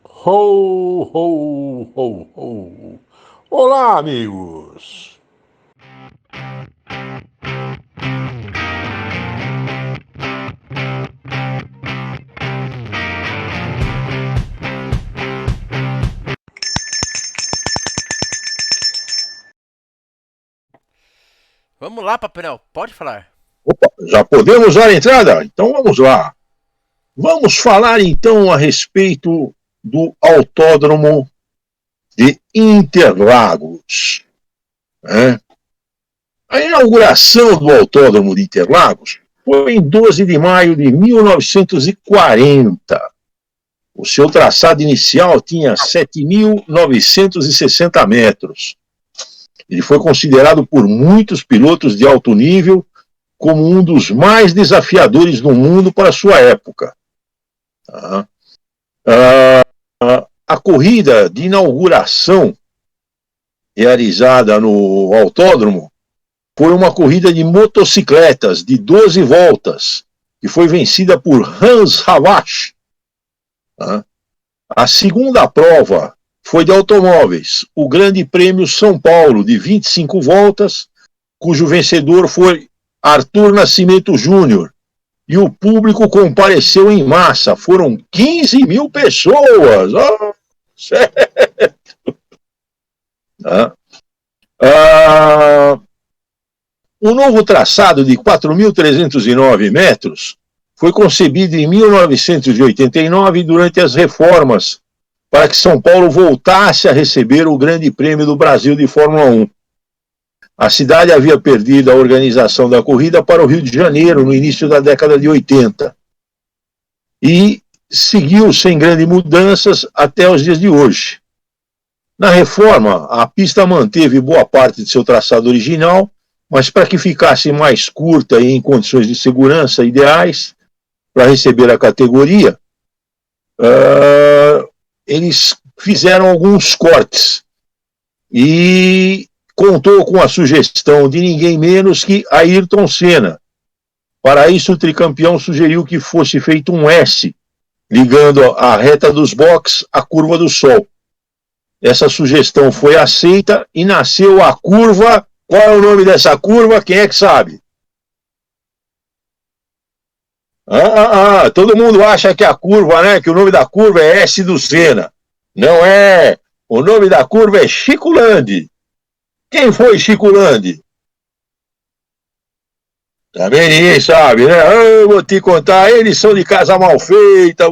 Ho, ho, ho, ho. Olá, amigos! Vamos lá, Papai Noel, pode falar. Opa, já podemos dar a entrada? Então vamos lá. Vamos falar então a respeito do Autódromo de Interlagos. A inauguração do Autódromo de Interlagos foi em 12 de maio de 1940. O seu traçado inicial tinha 7.960 metros. Ele foi considerado por muitos pilotos de alto nível como um dos mais desafiadores do mundo para sua época. A corrida de inauguração realizada no autódromo foi uma corrida de motocicletas de 12 voltas, que foi vencida por Hans Havasch. A segunda prova foi de automóveis, o Grande Prêmio São Paulo, de 25 voltas, cujo vencedor foi Arthur Nascimento Júnior. E o público compareceu em massa, foram 15 mil pessoas. Oh, certo. O novo traçado de 4.309 metros foi concebido em 1989 durante as reformas para que São Paulo voltasse a receber o Grande Prêmio do Brasil de Fórmula 1. A cidade havia perdido a organização da corrida para o Rio de Janeiro no início da década de 80 e seguiu sem grandes mudanças até os dias de hoje. Na reforma, a pista manteve boa parte de seu traçado original, mas para que ficasse mais curta e em condições de segurança ideais para receber a categoria, eles fizeram alguns cortes e contou com a sugestão de ninguém menos que Ayrton Senna. Para isso, o tricampeão sugeriu que fosse feito um S, ligando a reta dos boxes à curva do Sol. Essa sugestão foi aceita e nasceu a curva. Qual é o nome dessa curva? Quem é que sabe? Todo mundo acha que a curva, né? Que o nome da curva é S do Senna. Não é. O nome da curva é Chico Landi. Quem foi Chico Landi? Também ninguém sabe, né? Eu vou te contar, eles são de casa mal feita.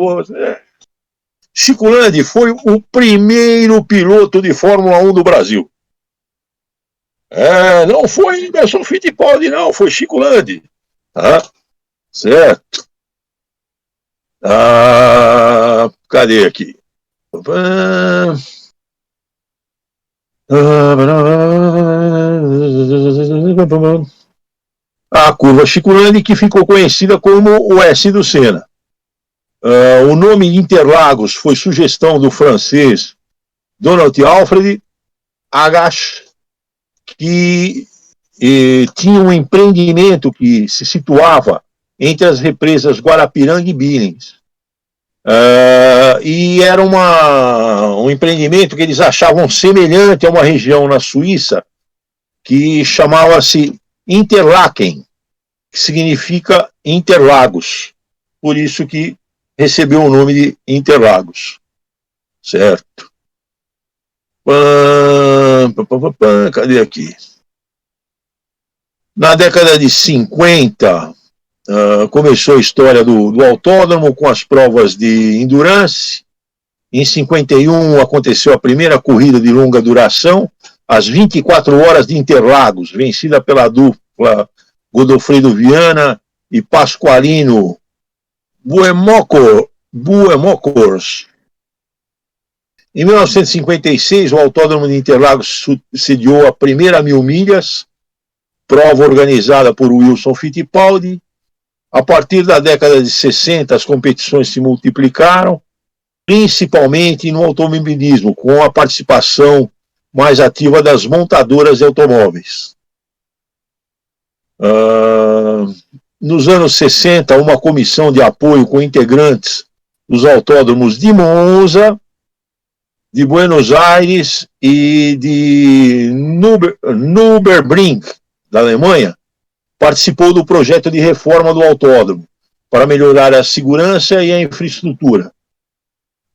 Chico Landi foi o primeiro piloto de Fórmula 1 do Brasil. Não foi Emerson Fittipaldi, não, foi Chico Landi. Certo. Cadê aqui? A curva Chico Landi, que ficou conhecida como o S do Senna. O nome Interlagos foi sugestão do francês Donald Alfred Agache, que tinha um empreendimento que se situava entre as represas Guarapiranga e Billings. E era um empreendimento que eles achavam semelhante a uma região na Suíça que chamava-se Interlaken, que significa Interlagos. Por isso que recebeu o nome de Interlagos. Certo. Cadê aqui? Na década de 50, começou a história do autódromo com as provas de endurance. Em 51 aconteceu a primeira corrida de longa duração, às 24 horas de Interlagos, vencida pela dupla Godofredo Viana e Pasqualino Buemocors. Em 1956, o Autódromo de Interlagos sediou a primeira 1000 milhas, prova organizada por Wilson Fittipaldi. A partir da década de 60, as competições se multiplicaram, principalmente no automobilismo, com a participação mais ativa das montadoras de automóveis. Nos anos 60, uma comissão de apoio com integrantes dos autódromos de Monza, de Buenos Aires e de Nürburgring, da Alemanha, participou do projeto de reforma do autódromo para melhorar a segurança e a infraestrutura.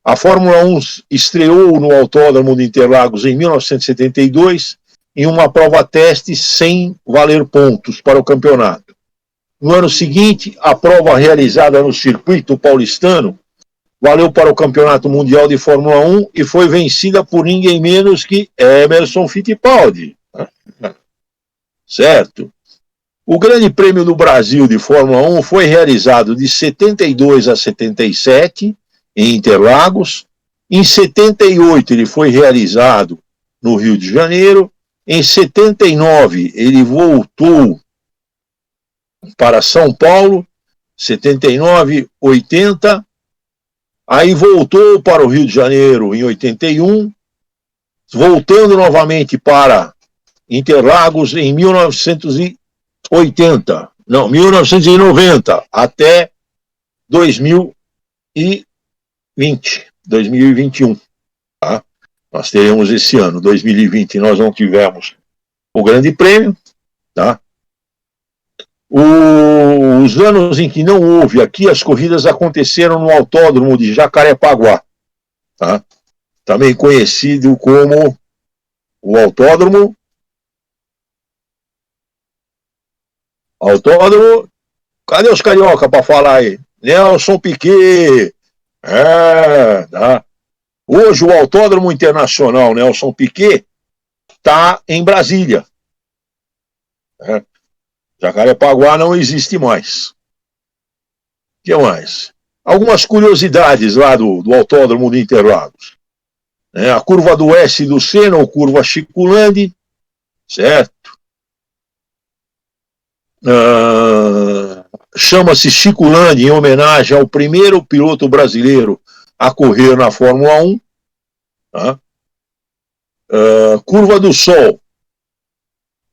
A Fórmula 1 estreou no Autódromo de Interlagos em 1972 em uma prova-teste sem valer pontos para o campeonato. No ano seguinte, a prova realizada no circuito paulistano valeu para o Campeonato Mundial de Fórmula 1 e foi vencida por ninguém menos que Emerson Fittipaldi. Certo? O Grande Prêmio do Brasil de Fórmula 1 foi realizado de 72 a 77 em Interlagos. Em 78 ele foi realizado no Rio de Janeiro. Em 79 ele voltou para São Paulo. 79, 80. Aí voltou para o Rio de Janeiro em 81. Voltando novamente para Interlagos em 1990 até 2021. Tá? Nós teremos esse ano, 2020, nós não tivemos o Grande Prêmio. Tá? Os anos em que não houve aqui, as corridas aconteceram no Autódromo de Jacarepaguá. Tá? Também conhecido como o Autódromo. Cadê os carioca para falar aí? Nelson Piquet. Tá? Hoje o Autódromo Internacional Nelson Piquet está em Brasília. Jacarepaguá não existe mais. O que mais? Algumas curiosidades lá do Autódromo de Interlagos. A curva do S do Senna, ou curva Chico-Landi, certo? Chama-se Chico-Landi em homenagem ao primeiro piloto brasileiro a correr na Fórmula 1. Tá? Curva do Sol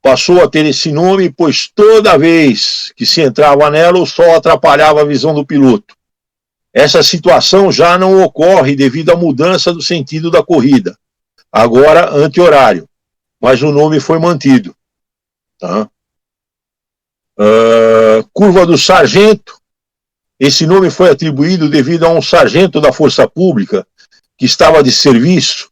passou a ter esse nome, pois toda vez que se entrava nela, o sol atrapalhava a visão do piloto. Essa situação já não ocorre devido à mudança do sentido da corrida, agora anti-horário, mas o nome foi mantido. Tá? Curva do Sargento, esse nome foi atribuído devido a um sargento da Força Pública que estava de serviço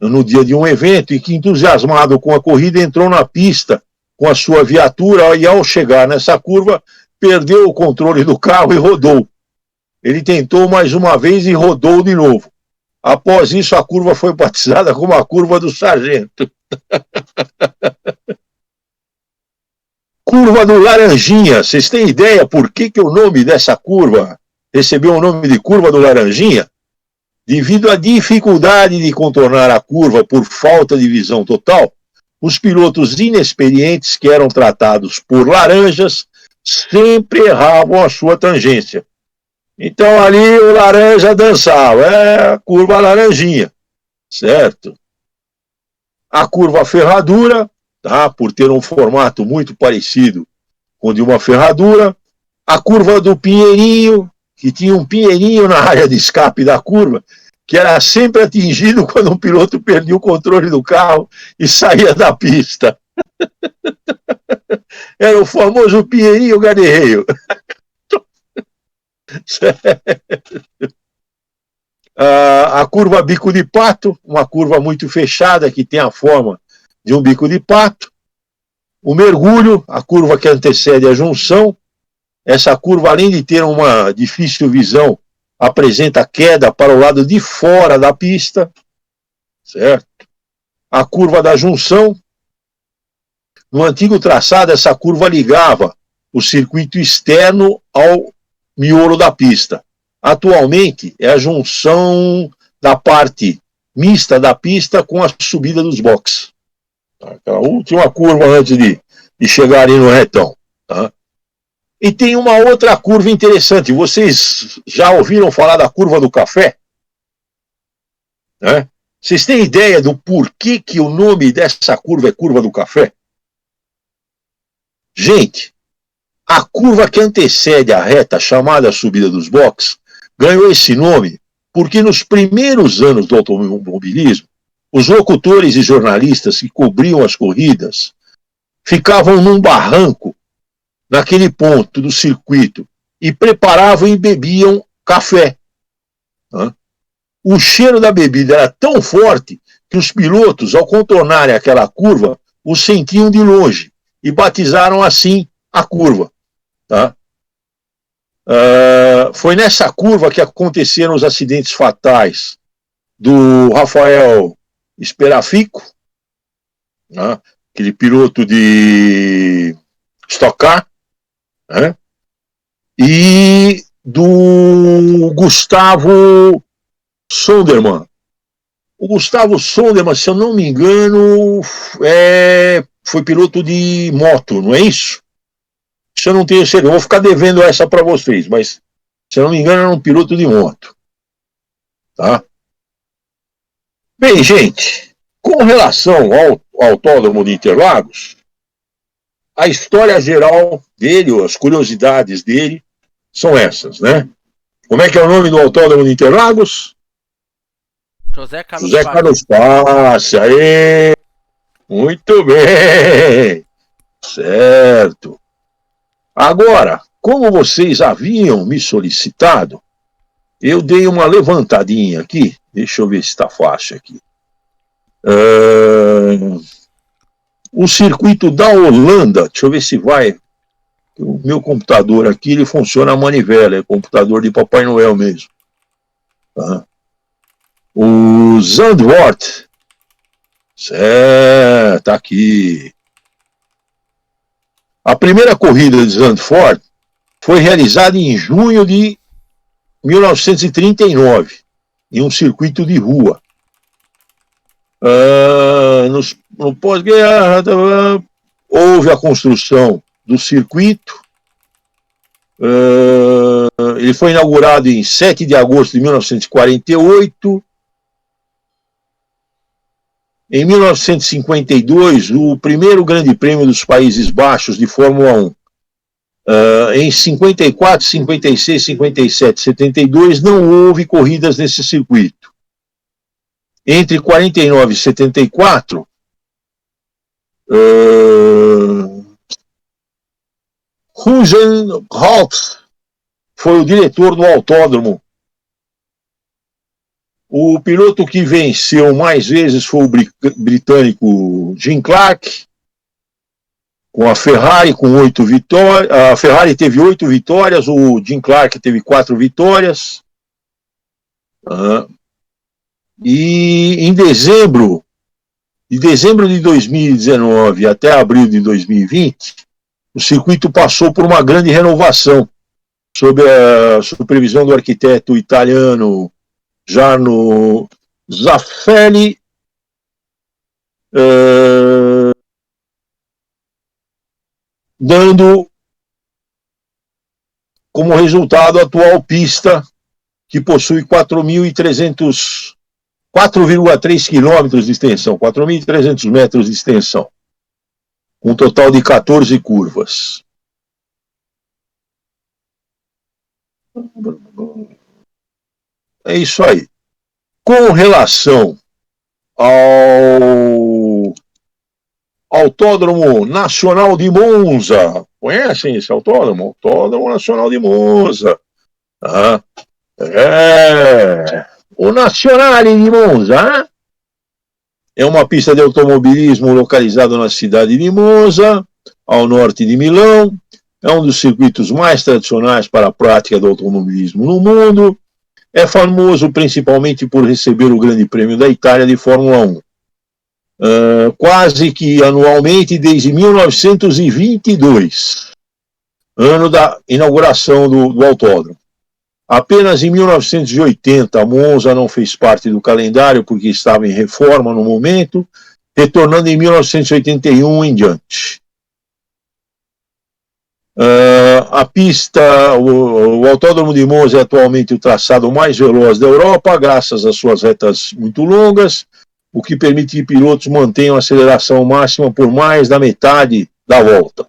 no dia de um evento e que, entusiasmado com a corrida, entrou na pista com a sua viatura e, ao chegar nessa curva, perdeu o controle do carro e rodou. Ele tentou mais uma vez e rodou de novo. Após isso, a curva foi batizada como a curva do Sargento. Curva do Laranjinha. Vocês têm ideia por que o nome dessa curva recebeu o nome de curva do Laranjinha? Devido à dificuldade de contornar a curva por falta de visão total, os pilotos inexperientes que eram tratados por laranjas sempre erravam a sua tangência. Então ali o laranja dançava, a curva Laranjinha, certo? A curva Ferradura, tá? Por ter um formato muito parecido com o de uma ferradura. A curva do Pinheirinho, que tinha um pinheirinho na área de escape da curva, que era sempre atingido quando um piloto perdia o controle do carro e saía da pista. Era o famoso Pinheirinho Gaderreio. A curva Bico de Pato, uma curva muito fechada que tem a forma de um bico de pato. O Mergulho, a curva que antecede a junção. Essa curva, além de ter uma difícil visão, apresenta queda para o lado de fora da pista, certo? A curva da junção. No antigo traçado, essa curva ligava o circuito externo ao miolo da pista. Atualmente, é a junção da parte mista da pista com a subida dos boxes. Aquela última curva antes de chegarem no retão. Tá? E tem uma outra curva interessante. Vocês já ouviram falar da curva do café? Né? Vocês têm ideia do porquê que o nome dessa curva é curva do café? Gente, a curva que antecede a reta, chamada subida dos boxes, ganhou esse nome porque nos primeiros anos do automobilismo, os locutores e jornalistas que cobriam as corridas ficavam num barranco, naquele ponto do circuito, e preparavam e bebiam café. O cheiro da bebida era tão forte que os pilotos, ao contornarem aquela curva, o sentiam de longe e batizaram assim a curva. Tá? Foi nessa curva que aconteceram os acidentes fatais do Rafael Esperafico, né? Aquele piloto de Stock Car, né? E do Gustavo Sondermann. O Gustavo Sondermann, se eu não me engano, foi piloto de moto, não é isso? Se eu não tenho certeza, eu vou ficar devendo essa para vocês, mas se eu não me engano era um piloto de moto. Tá? Bem, gente, com relação ao Autódromo de Interlagos, a história geral dele, as curiosidades dele, são essas, né? Como é que é o nome do Autódromo de Interlagos? José Carlos Passe, aê! Muito bem! Certo. Agora, como vocês haviam me solicitado, eu dei uma levantadinha aqui. Deixa eu ver se está fácil aqui. O circuito da Holanda, deixa eu ver se vai. O meu computador aqui, ele funciona a manivela, é computador de Papai Noel mesmo. Tá? O Zandvoort. Certo, tá aqui. A primeira corrida de Zandvoort foi realizada em junho de 1939, em um circuito de rua. No pós-guerra, houve a construção do circuito. Ele foi inaugurado em 7 de agosto de 1948. Em 1952, o primeiro Grande Prêmio dos Países Baixos de Fórmula 1. Em 54, 56, 57, 72, não houve corridas nesse circuito. Entre 49 e 74, Huizenhout foi o diretor do autódromo. O piloto que venceu mais vezes foi o britânico Jim Clark, com a Ferrari com 8 vitórias. A Ferrari teve 8 vitórias, o Jim Clark teve 4 vitórias. E em dezembro de 2019 até abril de 2020, o circuito passou por uma grande renovação, sob a supervisão do arquiteto italiano Jarno Zaffelli, dando como resultado a atual pista, que possui 4,3 quilômetros de extensão, 4.300 metros de extensão, com um total de 14 curvas. É isso aí. Com relação ao Autódromo Nacional de Monza, conhecem esse autódromo? Autódromo Nacional de Monza. O Nazionale de Monza é uma pista de automobilismo localizada na cidade de Monza, ao norte de Milão. É um dos circuitos mais tradicionais para a prática do automobilismo no mundo. É famoso principalmente por receber o Grande Prêmio da Itália de Fórmula 1. Quase que anualmente desde 1922, ano da inauguração do autódromo. Apenas em 1980 a Monza não fez parte do calendário porque estava em reforma no momento, retornando em 1981 em diante. A pista, o Autódromo de Monza é atualmente o traçado mais veloz da Europa, graças às suas retas muito longas, o que permite que pilotos mantenham a aceleração máxima por mais da metade da volta.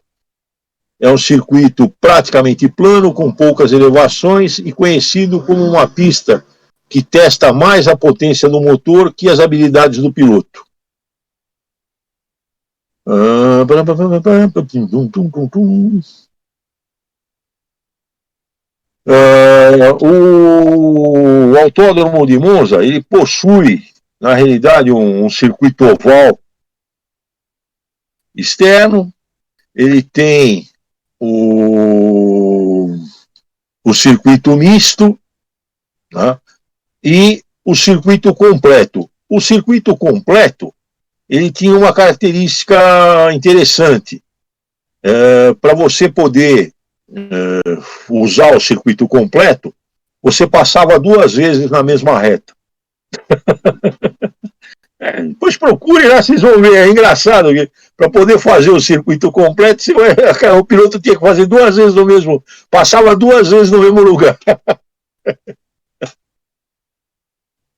É um circuito praticamente plano, com poucas elevações e conhecido como uma pista que testa mais a potência do motor que as habilidades do piloto. O Autódromo de Monza, ele possui, na realidade, um circuito oval externo. Ele tem o circuito misto, né, e o circuito completo. O circuito completo, ele tinha uma característica interessante. Para você poder usar o circuito completo, você passava 2 vezes na mesma reta. Depois procure lá, vocês vão ver, é engraçado. Para poder fazer o circuito completo, o piloto tinha que fazer 2 vezes no mesmo, passava 2 vezes no mesmo lugar.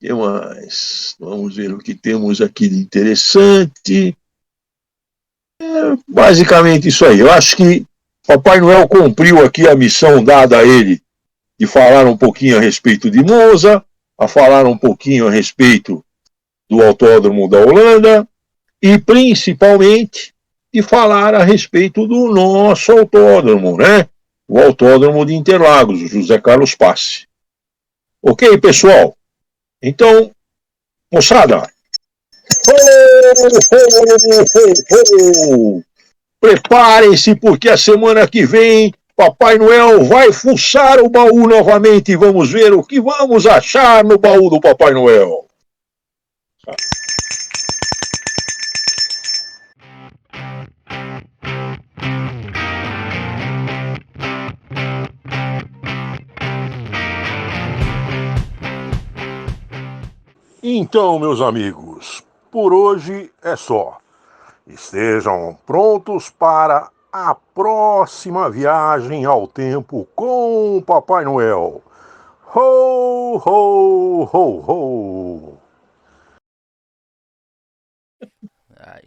O que mais? Vamos ver o que temos aqui de interessante. Basicamente isso aí. Eu acho que Papai Noel cumpriu aqui a missão dada a ele de falar um pouquinho a respeito de Monza, a falar um pouquinho a respeito do Autódromo da Holanda e principalmente de falar a respeito do nosso autódromo, né? O Autódromo de Interlagos, o José Carlos Passe. Ok, pessoal? Então, moçada, preparem-se porque a semana que vem Papai Noel vai fuçar o baú novamente e vamos ver o que vamos achar no baú do Papai Noel. Então, meus amigos, por hoje é só. Estejam prontos para a próxima viagem ao tempo com o Papai Noel. Ho, ho, ho, ho!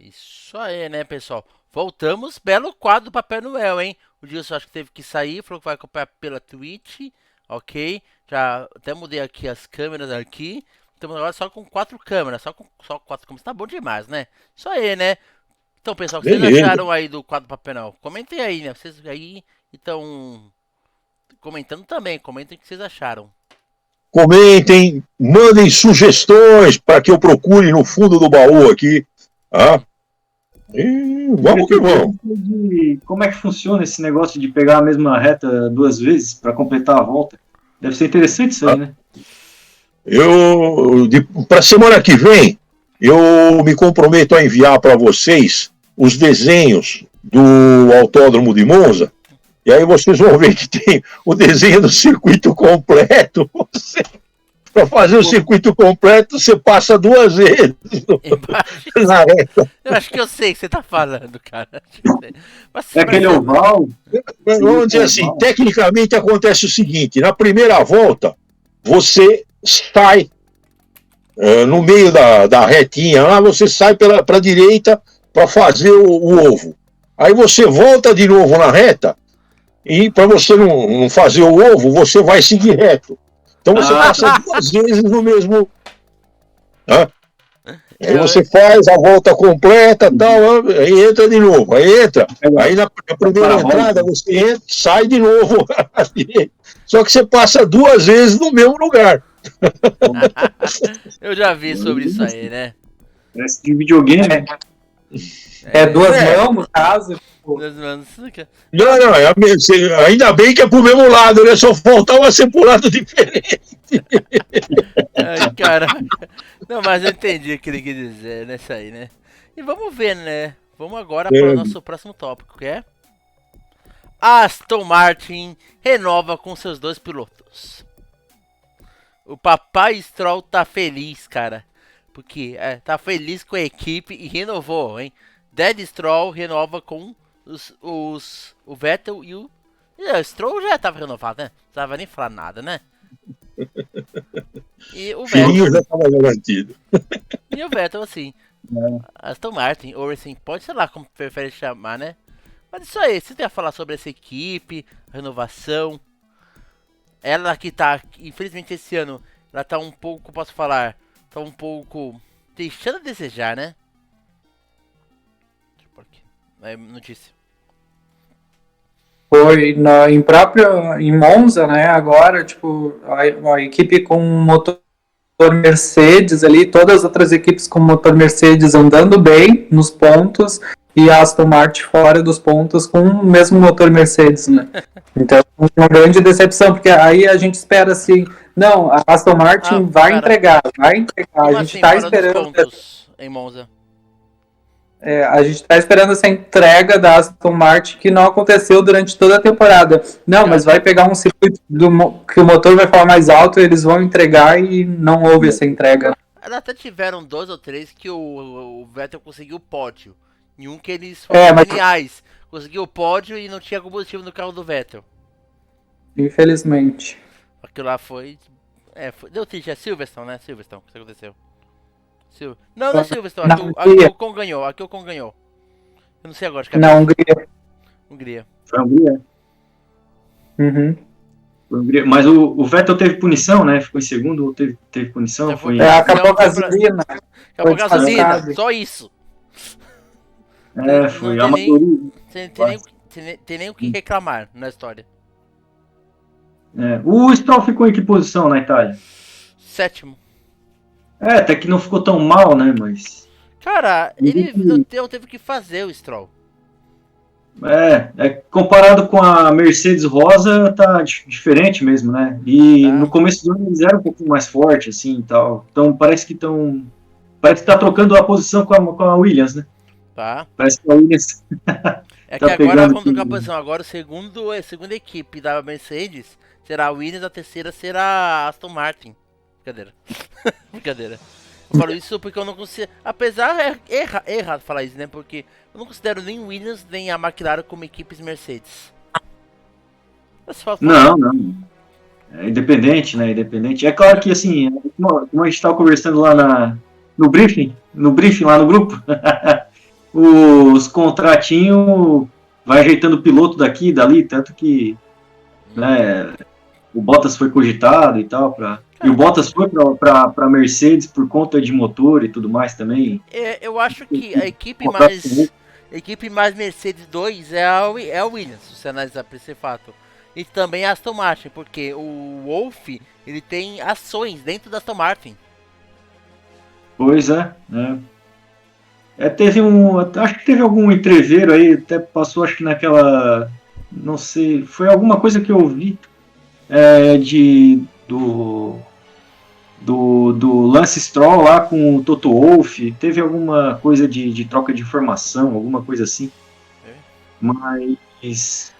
Isso aí, né, pessoal? Voltamos, belo quadro do Papai Noel, hein? O Dilson acho que teve que sair, falou que vai acompanhar pela Twitch, ok? Já até mudei aqui as câmeras aqui. Estamos agora só com 4 câmeras, só 4 câmeras, tá bom demais, né? Isso aí, né? Então, pessoal, o que vocês acharam aí do quadro do Papai Noel? Comentem aí, né? Vocês aí estão comentando também, comentem o que vocês acharam. Comentem, mandem sugestões para que eu procure no fundo do baú aqui. E vamos que vamos. Como é que funciona esse negócio de pegar a mesma reta 2 vezes para completar a volta? Deve ser interessante isso aí, né? Para a semana que vem, eu me comprometo a enviar para vocês os desenhos do Autódromo de Monza. E aí vocês vão ver que tem o desenho do circuito completo. Para fazer o circuito completo, você passa 2 vezes na reta. Eu acho que eu sei o que você tá falando, cara. É aquele oval? Vamos dizer assim, tecnicamente acontece o seguinte, na primeira volta, você sai no meio da retinha, lá você sai para a direita para fazer o ovo. Aí você volta de novo na reta, e para você não fazer o ovo, você vai seguir reto. Então você passa 2 vezes no mesmo. Aí você faz a volta completa, tal, aí entra de novo, aí na primeira entrada você entra, sai de novo. Só que você passa 2 vezes no mesmo lugar. Eu já vi sobre isso aí, né? Parece de videogame, né? É 2 mãos, no caso. Não, ainda bem que é pro mesmo lado, né? Só faltava ser pro lado diferente. Ai, caraca. Não, mas eu entendi o que ele quis dizer, né? Isso aí, né? E vamos ver, né? Vamos agora para o nosso próximo tópico, que é Aston Martin renova com seus 2 pilotos. O papai Stroll tá feliz, cara. Porque tá feliz com a equipe e renovou, hein? Dead Stroll renova com o Vettel e o Stroll já tava renovado, né? Não precisava nem falar nada, né? E o Filhinho Vettel, já estava garantido. e o Vettel assim, Aston Martin, ou assim, pode sei lá como prefere chamar, né? Mas isso aí, você tem a falar sobre essa equipe, renovação. Ela que tá, infelizmente esse ano, ela tá um pouco, posso falar, tá um pouco deixando a desejar, né? Deixa eu pôr aqui. É notícia. Foi em Monza, né? Agora, tipo, a equipe com motor Mercedes ali, todas as outras equipes com motor Mercedes andando bem nos pontos e a Aston Martin fora dos pontos com o mesmo motor Mercedes, né? Então, uma grande decepção, porque aí a gente espera assim, não, a Aston Martin vai entregar. Como A gente assim, tá fora dos esperando pontos em Monza? a gente está esperando essa entrega da Aston Martin que não aconteceu durante toda a temporada. Não, mas vai pegar um circuito que o motor vai falar mais alto, eles vão entregar e não houve essa entrega. Elas até tiveram 2 ou 3 que o Vettel conseguiu o pódio. Em um que eles foram geniais. Conseguiu o pódio e não tinha combustível no carro do Vettel. Infelizmente. Aquilo lá foi... deu triste, é Silverstone, né? Silverstone, o que aconteceu? Não é Silverstone, aqui o Ocon ganhou, Eu não sei agora, acho que é na Hungria. Hungria. Foi a Hungria. Uhum. Mas o Vettel teve punição, né? Ficou em segundo ou teve punição? Acabou a gasolina. Acabou a gasolina, só isso. Foi não amadorismo. Tem nem o que reclamar na história. O Stroll ficou em que posição na Itália? 7º. Até que não ficou tão mal, né? Mas. Cara, ele não teve que fazer o Stroll. Comparado com a Mercedes Rosa, tá diferente mesmo, né? E no começo do ano eles eram um pouquinho mais fortes, assim e tal. Então parece que tá trocando a posição com a Williams, né? Tá. Parece que a Williams. É que agora vamos trocar a posição. Agora a segunda equipe da Mercedes será a Williams, a terceira será a Aston Martin. Brincadeira. Brincadeira. Eu falo isso porque eu não consigo. Apesar é errado falar isso, né? Porque eu não considero nem Williams nem a McLaren como equipes Mercedes. Não. É independente, né? Independente. É claro que assim, como a gente estava conversando lá no briefing lá no grupo, os contratinhos vai ajeitando o piloto daqui e dali, tanto que né, o Bottas foi cogitado e tal, e o Bottas foi para Mercedes por conta de motor e tudo mais também. Eu acho que a equipe mais Mercedes 2 é a Williams, se você analisar por esse fato. E também a Aston Martin, porque o Wolff, ele tem ações dentro da Aston Martin. Pois é. Acho que teve algum entreveiro aí, até passou, acho que naquela, não sei, foi alguma coisa que eu vi do Lance Stroll lá com o Toto Wolff, teve alguma coisa de troca de informação, alguma coisa assim. Mas...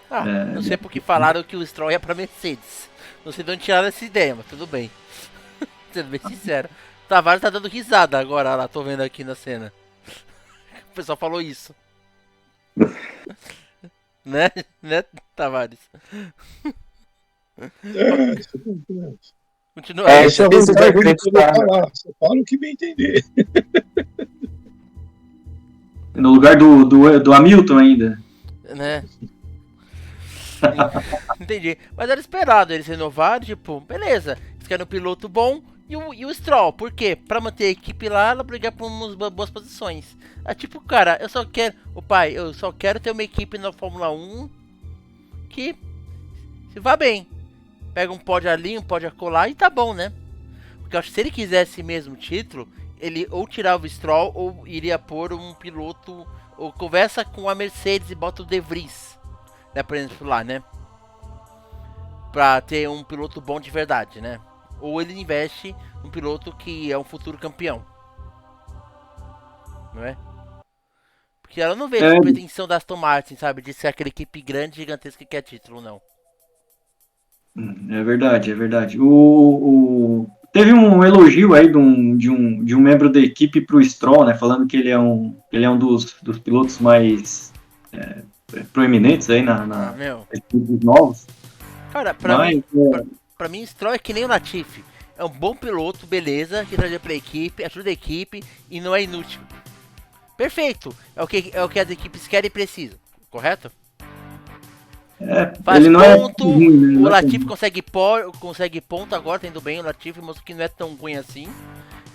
não sei porque falaram que o Stroll ia pra Mercedes. Não sei de onde tiraram essa ideia, mas tudo bem. Sendo bem sincero. O Tavares tá dando risada agora, lá, tô vendo aqui na cena. O pessoal falou isso. né, Tavares? Continua aí. Isso é vantagem de poder falar. Você fala o que bem entender. No lugar do Hamilton ainda. Né? Entendi. Mas era esperado eles renovarem, tipo, beleza. Eles querem um piloto bom e o Stroll. Por quê? Pra manter a equipe lá, ela brigar por umas boas posições. Tipo, cara, eu só quero ter uma equipe na Fórmula 1 que se vá bem. Pega um pódio ali, um pódio acolá e tá bom, né? Porque eu acho que se ele quisesse mesmo o título, ele ou tirava o Stroll ou iria pôr um piloto, ou conversa com a Mercedes e bota o De Vries, né, por exemplo, lá, né? Pra ter um piloto bom de verdade, né? Ou ele investe num piloto que é um futuro campeão. Não é? Porque ela não vê a pretensão da Aston Martin, sabe? De ser aquela equipe grande, gigantesca que quer título, não. É verdade. teve um elogio aí de um membro da equipe pro Stroll, né? Falando que ele é um dos pilotos mais proeminentes aí na equipes novos. Cara, pra mim, Stroll é que nem o Latifi. É um bom piloto, beleza, que trabalha pra equipe, ajuda a equipe e não é inútil. Perfeito! É o que as equipes querem e precisam, correto? Faz ele não ponto, é ruim, né? o Latifi consegue ponto agora, tá indo bem, o Latifi mostrou que não é tão ruim assim.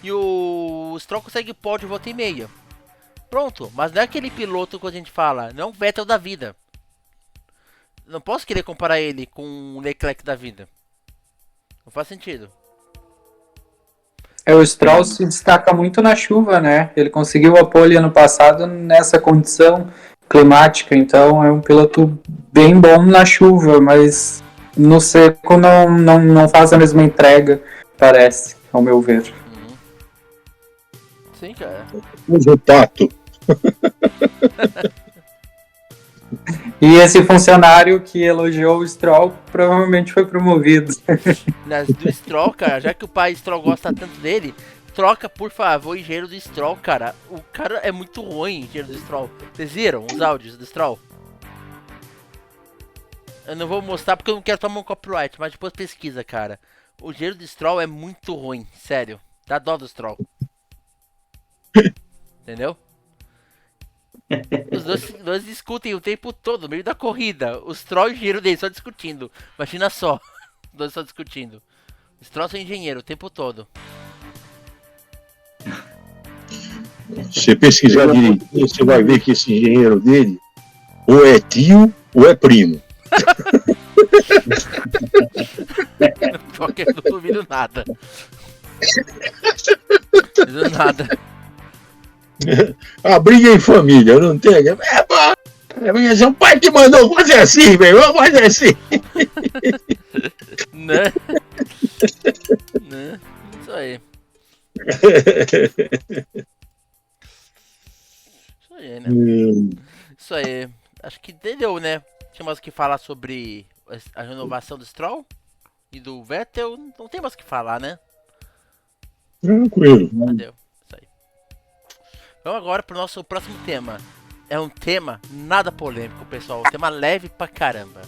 E o Stroll consegue pódio de volta e meia. Pronto, mas não é aquele piloto que a gente fala, não é um Vettel da vida. Não posso querer comparar ele com o Leclerc da vida. Não faz sentido. O Stroll se destaca muito na chuva, né? Ele conseguiu a pole ano passado nessa condição climática, então é um piloto bem bom na chuva, mas no seco não faz a mesma entrega, parece, ao meu ver. Sim, cara. Usa o tato. E esse funcionário que elogiou o Stroll provavelmente foi promovido. Do Stroll, cara, já que o pai Stroll gosta tanto dele, troca, por favor, o engenheiro do Stroll, cara. O cara é muito ruim, engenheiro do Stroll. Vocês viram os áudios do Stroll? Eu não vou mostrar porque eu não quero tomar um copyright, mas depois pesquisa, cara. O engenheiro do Stroll é muito ruim, sério. Dá dó do Stroll. Entendeu? Os dois discutem o tempo todo, no meio da corrida. O Stroll e o engenheiro dele só discutindo. Imagina só. Os dois só discutindo. O Stroll é engenheiro o tempo todo. Se você pesquisar direitinho, você vai ver que esse engenheiro dele ou é tio ou é primo. Porque eu não duvido nada. Não duvido nada. A briga em família, não tem? É o pai que mandou fazer assim, velho. Vamos fazer assim. Né? Né? Isso aí. Isso aí, né? Isso aí. Acho que entendeu, né? Tinha mais o que falar sobre a renovação do Stroll e do Vettel. Não tem mais o que falar, né? Tranquilo. Entendeu? Isso aí. Vamos agora pro nosso próximo tema. É um tema nada polêmico, pessoal. Um tema leve pra caramba.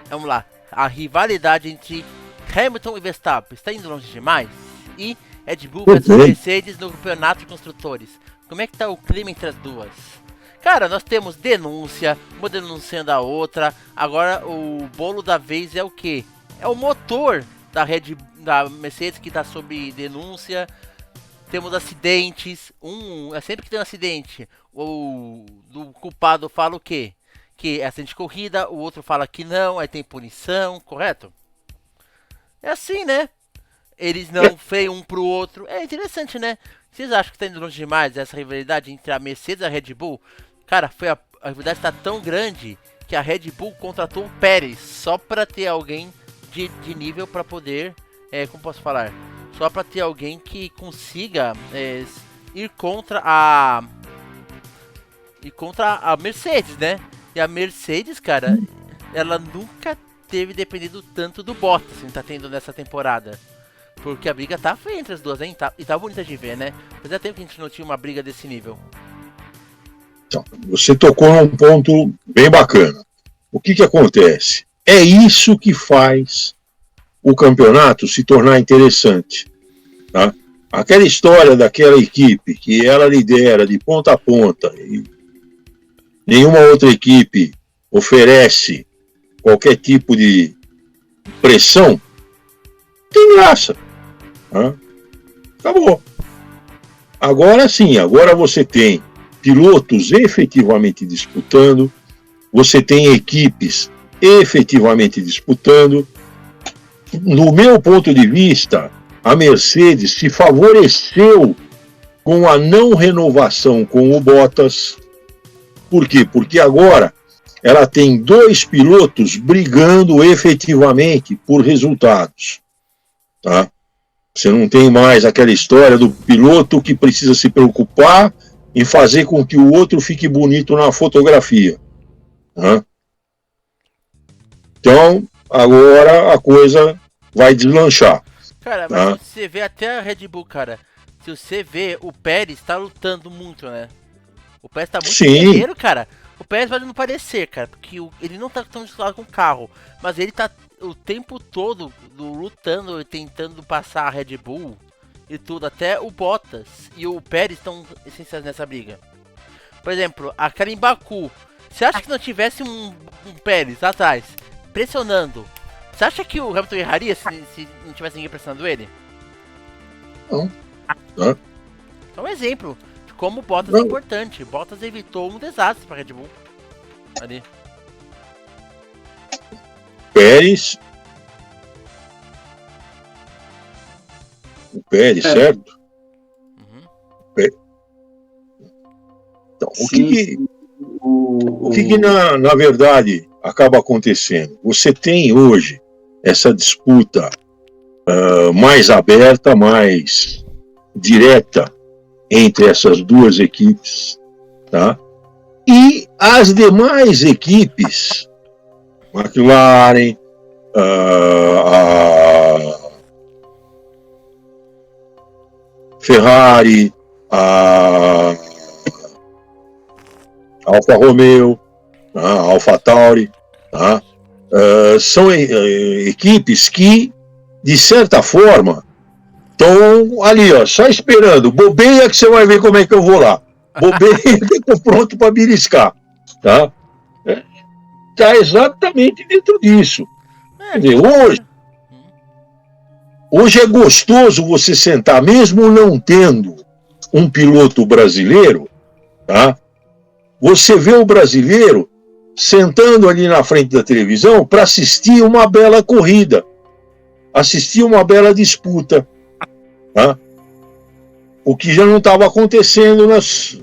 Vamos lá. A rivalidade entre Hamilton e Verstappen está indo longe demais? E Red Bull versus Mercedes no campeonato de construtores. Como é que tá o clima entre as duas? Cara, nós temos denúncia, uma denunciando a outra. Agora o bolo da vez é o quê? É o motor da Mercedes que tá sob denúncia. Temos acidentes. Sempre que tem um acidente, o culpado fala o quê? Que é acidente de corrida, o outro fala que não, aí tem punição, correto? É assim, né? Eles não feiam um pro outro. É interessante, né? Vocês acham que tá indo longe demais essa rivalidade entre a Mercedes e a Red Bull? Cara, a rivalidade tá tão grande que a Red Bull contratou o Pérez só pra ter alguém de nível pra poder... como posso falar? Só pra ter alguém que consiga ir contra a Mercedes, né? E a Mercedes, cara, ela nunca teve dependido tanto do Bottas, assim, tá tendo nessa temporada. Porque a briga tá feia entre as duas, hein? E tá bonita de ver, né? Fazia tempo que a gente não tinha uma briga desse nível. Então, você tocou num ponto bem bacana. O que acontece? É isso que faz o campeonato se tornar interessante. Tá? Aquela história daquela equipe que ela lidera de ponta a ponta e nenhuma outra equipe oferece qualquer tipo de pressão, tem graça. Tá? Acabou. Agora sim, agora você tem pilotos efetivamente disputando, você tem equipes efetivamente disputando. No meu ponto de vista, a Mercedes se favoreceu com a não renovação com o Bottas. Por quê? Porque agora ela tem dois pilotos brigando efetivamente por resultados. Tá? Você não tem mais aquela história do piloto que precisa se preocupar em fazer com que o outro fique bonito na fotografia. Tá? Então, agora a coisa vai deslanchar. Cara, mas se você vê até a Red Bull, cara, se você vê, o Pérez tá lutando muito, né? O Pérez tá muito guerreiro, cara. O Pérez pode não parecer, cara, porque ele não tá tão descolado com o carro, mas ele tá o tempo todo lutando e tentando passar a Red Bull e tudo. Até o Bottas e o Pérez estão essenciais nessa briga. Por exemplo, a cara em Baku. Você acha que não tivesse um Pérez lá atrás pressionando? Você acha que o Hamilton erraria se não tivesse ninguém pressionando ele? Não. Só um exemplo de como o Bottas é importante. Bottas evitou um desastre para a Red Bull ali. Pérez. O Pérez, certo? Então, o que na verdade acaba acontecendo? Você tem hoje essa disputa mais aberta, mais direta entre essas duas equipes, tá? E as demais equipes, McLaren, a Ferrari, a Alfa Romeo, a Alfa Tauri, tá? São equipes que, de certa forma, estão ali, ó, só esperando. Bobeia que você vai ver como é que eu vou lá. Bobeia que eu estou pronto para beliscar. Tá? Tá exatamente dentro disso. Quer dizer, hoje é gostoso você sentar, mesmo não tendo um piloto brasileiro, tá? Você vê o brasileiro sentando ali na frente da televisão para assistir uma bela corrida, assistir uma bela disputa, tá? O que já não estava acontecendo nos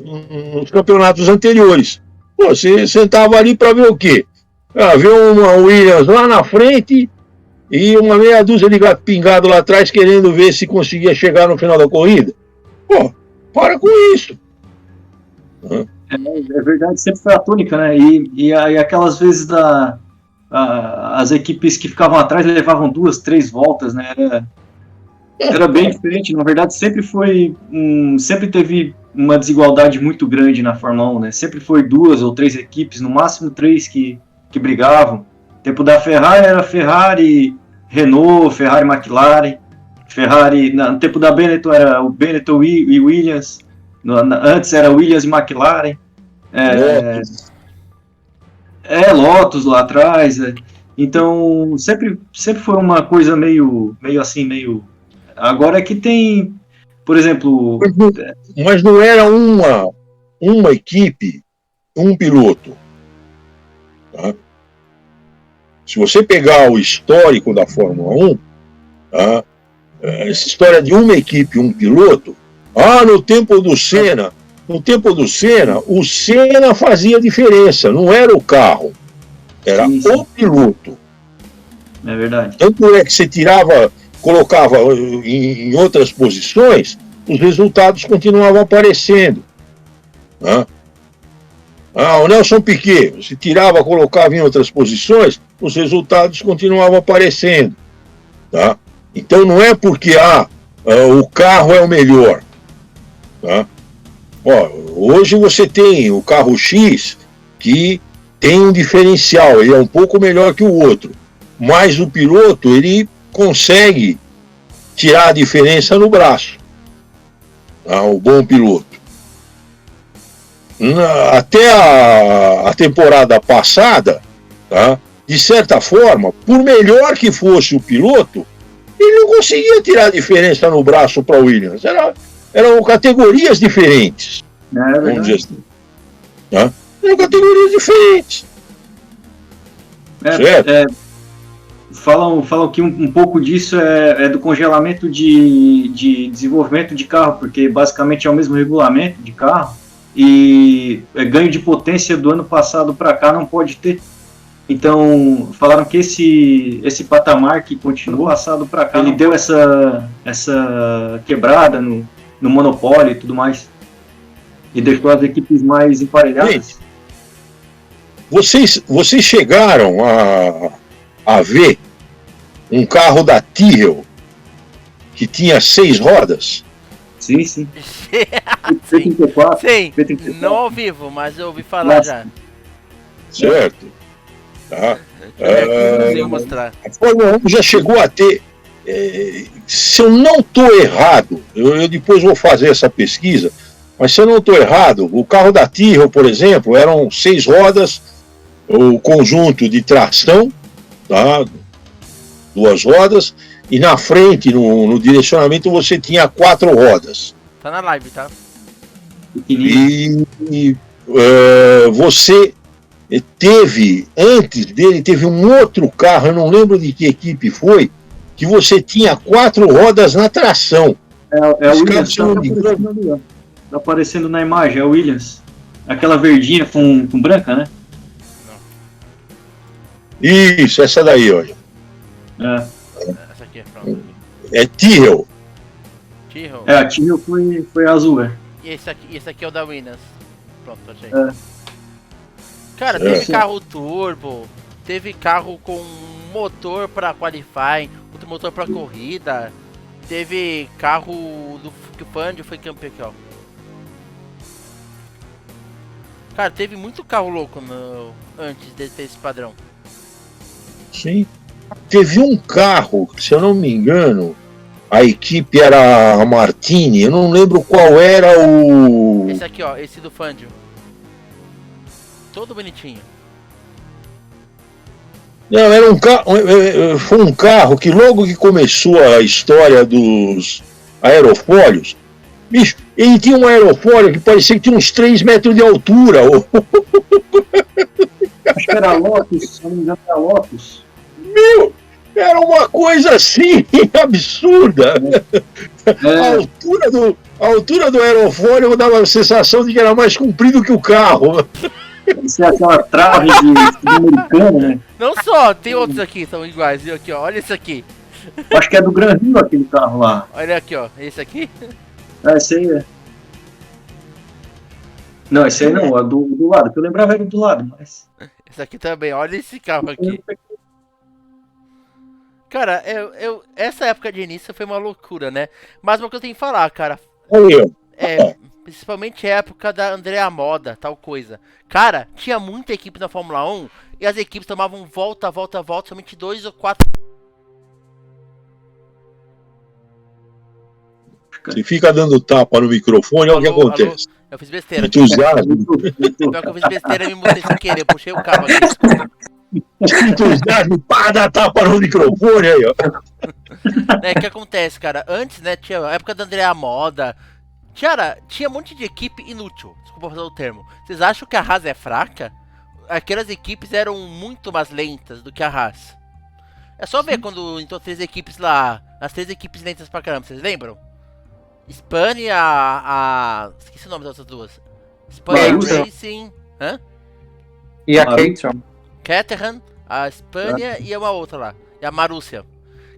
campeonatos anteriores. Pô, você sentava ali para ver o quê? Ver uma Williams lá na frente e uma meia dúzia de gato pingado lá atrás querendo ver se conseguia chegar no final da corrida. Pô, para com isso. É verdade, sempre foi a tônica, né? E aquelas vezes as equipes que ficavam atrás levavam 2, 3 voltas, né? Era bem diferente. Na verdade, sempre teve uma desigualdade muito grande na Fórmula 1, né? Sempre foi 2 ou 3 equipes, no máximo 3 que brigavam. No tempo da Ferrari era Ferrari, Renault, Ferrari, McLaren. Ferrari, no tempo da Benetton era o Benetton e Williams. Antes era Williams e McLaren. Lotus lá atrás. Então, sempre foi uma coisa meio assim, meio... Agora é que tem, por exemplo... Mas não era uma equipe, um piloto. Tá? Se você pegar o histórico da Fórmula 1, tá? Essa história de uma equipe, um piloto, no tempo do Senna, o Senna fazia diferença, não era o carro, era sim. O piloto. É verdade. Tanto é que você colocava em outras posições, os resultados continuavam aparecendo. Tá? O Nelson Piquet, você tirava, colocava em outras posições, os resultados continuavam aparecendo. Tá? Então não é porque o carro é o melhor. Tá? Hoje você tem o carro X que tem um diferencial, ele é um pouco melhor que o outro, mas o piloto ele consegue tirar a diferença no braço, tá? O bom piloto. Até a temporada passada, tá? De certa forma, por melhor que fosse o piloto, ele não conseguia tirar a diferença no braço para o Williams. Eram categorias diferentes. Vamos dizer assim. Tá? Eram categorias diferentes. Certo? Falam que um pouco disso é do congelamento de desenvolvimento de carro, porque basicamente é o mesmo regulamento de carro e ganho de potência do ano passado para cá não pode ter. Então, falaram que esse patamar que continuou passado para cá, ele deu essa quebrada no monopólio e tudo mais. E deixou as equipes mais emparelhadas. Vocês chegaram a ver um carro da Tyrrell que tinha 6 rodas? Sim, sim. Sim, P34. sim. P34. Não ao vivo, mas eu ouvi falar já. Certo? Tá? Sem mostrar. A Fórmula 1 já chegou a ter, se eu não estou errado, eu depois vou fazer essa pesquisa, mas se eu não estou errado, o carro da Tyrrell, por exemplo, eram 6 rodas, o conjunto de tração, tá? 2 rodas, e na frente, no direcionamento, você tinha 4 rodas. Tá na live, tá? Pequenininho. E você teve, antes dele, teve um outro carro, eu não lembro de que equipe foi, que você tinha 4 rodas na tração. É o Williams, tá aparecendo na imagem, é o Williams. Aquela verdinha com branca, né? Isso, essa daí, olha. Essa aqui, pronto. É Tyrrell. Tyrrell. A Tyrrell foi azul, E esse aqui é o da Williams. Pronto, achei. Cara, Certo. teve carro turbo, teve carro com motor pra qualifying, outro motor pra corrida, teve carro que o Fangio foi campeão aqui, ó. Cara, teve muito carro louco antes desse padrão. Sim. Teve um carro, se eu não me engano, a equipe era a Martini, eu não lembro qual era o... Esse aqui, ó, esse do Fangio. Todo bonitinho. Não, era um carro, foi um carro que logo que começou a história dos aerofólios, bicho, ele tinha um aerofólio que parecia que tinha uns 3 metros de altura. Acho que era Lotus, se não me engano era Lotus. Meu, era uma coisa assim absurda. A altura do aerofólio dava a sensação de que era mais comprido que o carro. Isso é aquela trave de americano, né? Não só, tem outros aqui que são iguais, viu? Aqui, ó, olha esse aqui. Acho que é do Gran Rio aquele carro lá. Olha aqui, ó, esse aqui. Esse aí é. Não, esse aí não, é do lado, que eu lembrava era do lado, mas. Esse aqui também, olha esse carro aqui. Cara, essa época de início foi uma loucura, né? Mas o que eu tenho que falar, cara, principalmente a época da Andrea Moda, tal coisa. Cara, tinha muita equipe na Fórmula 1 e as equipes tomavam volta, somente 2 ou 4. Você fica dando tapa no microfone, olha o que acontece. Eu fiz besteira. Entusiasmo. Pior que eu fiz besteira e me mudei sem querer, eu puxei o cabo aqui. Entusiasmo, pá, dá tapa no microfone aí, ó. O que acontece, cara? Antes, né, tinha a época da Andrea Moda. Tinha um monte de equipe inútil, desculpa usar o termo. Vocês acham que a Haas é fraca? Aquelas equipes eram muito mais lentas do que a Haas. É só ver quando entrou 3 equipes lá, as 3 equipes lentas pra caramba, vocês lembram? Spani, esqueci o nome das outras duas. Spani Racing, E a Caterham. Caterham, a Spania e uma outra lá, e a Marussia.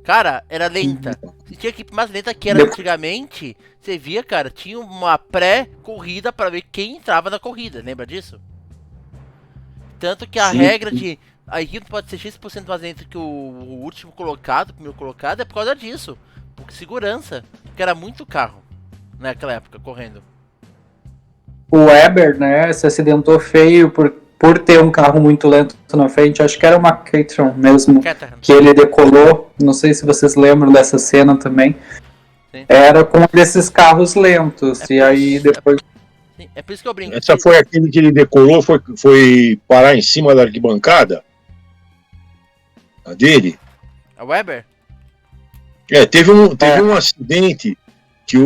Cara, era lenta. Se tinha equipe mais lenta que era antigamente, você via, cara, tinha uma pré-corrida pra ver quem entrava na corrida, lembra disso? Tanto que a regra de a equipe pode ser X% mais lenta que o último colocado, o primeiro colocado, é por causa disso. Por segurança, porque era muito carro naquela época, correndo. O Weber, né, se acidentou feio por ter um carro muito lento na frente. Acho que era uma Caterham mesmo, que ele decolou. Não sei se vocês lembram dessa cena também. Sim. Era com desses carros lentos. E aí depois... É por isso que eu brinco. Essa foi aquele que ele decolou, foi parar em cima da arquibancada? A dele? A Weber? Teve um acidente que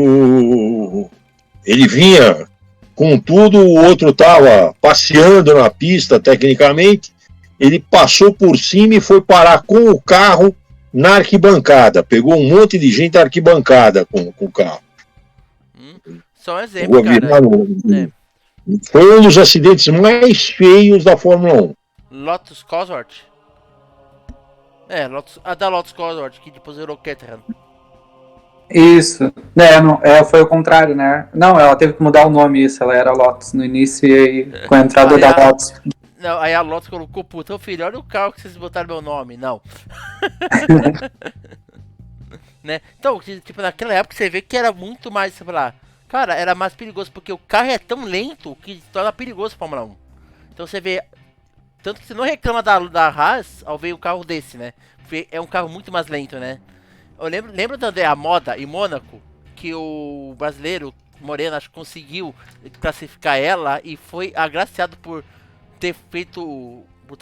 ele vinha com tudo, o outro estava passeando na pista, tecnicamente, ele passou por cima e foi parar com o carro na arquibancada, pegou um monte de gente na arquibancada com o carro. Só um exemplo, cara. Foi um dos acidentes mais feios da Fórmula 1. Lotus Cosworth? A da Lotus Cosworth, que depois virou Caterham. Isso. Foi o contrário, né? Não, ela teve que mudar o nome, isso. Ela era Lotus no início e aí com a entrada da Lotus. Não, aí a Lotus colocou, puta, filho, olha o carro que vocês botaram meu nome. Não. Né? Então, tipo, naquela época você vê que era muito mais, sei lá, cara, era mais perigoso, porque o carro é tão lento que torna perigoso a Fórmula 1. Então você vê, tanto que você não reclama da Haas ao ver um carro desse, né? Porque é um carro muito mais lento, né? Eu lembro da Andrea Moda em Mônaco, que o brasileiro Moreno, acho que conseguiu classificar ela e foi agraciado por ter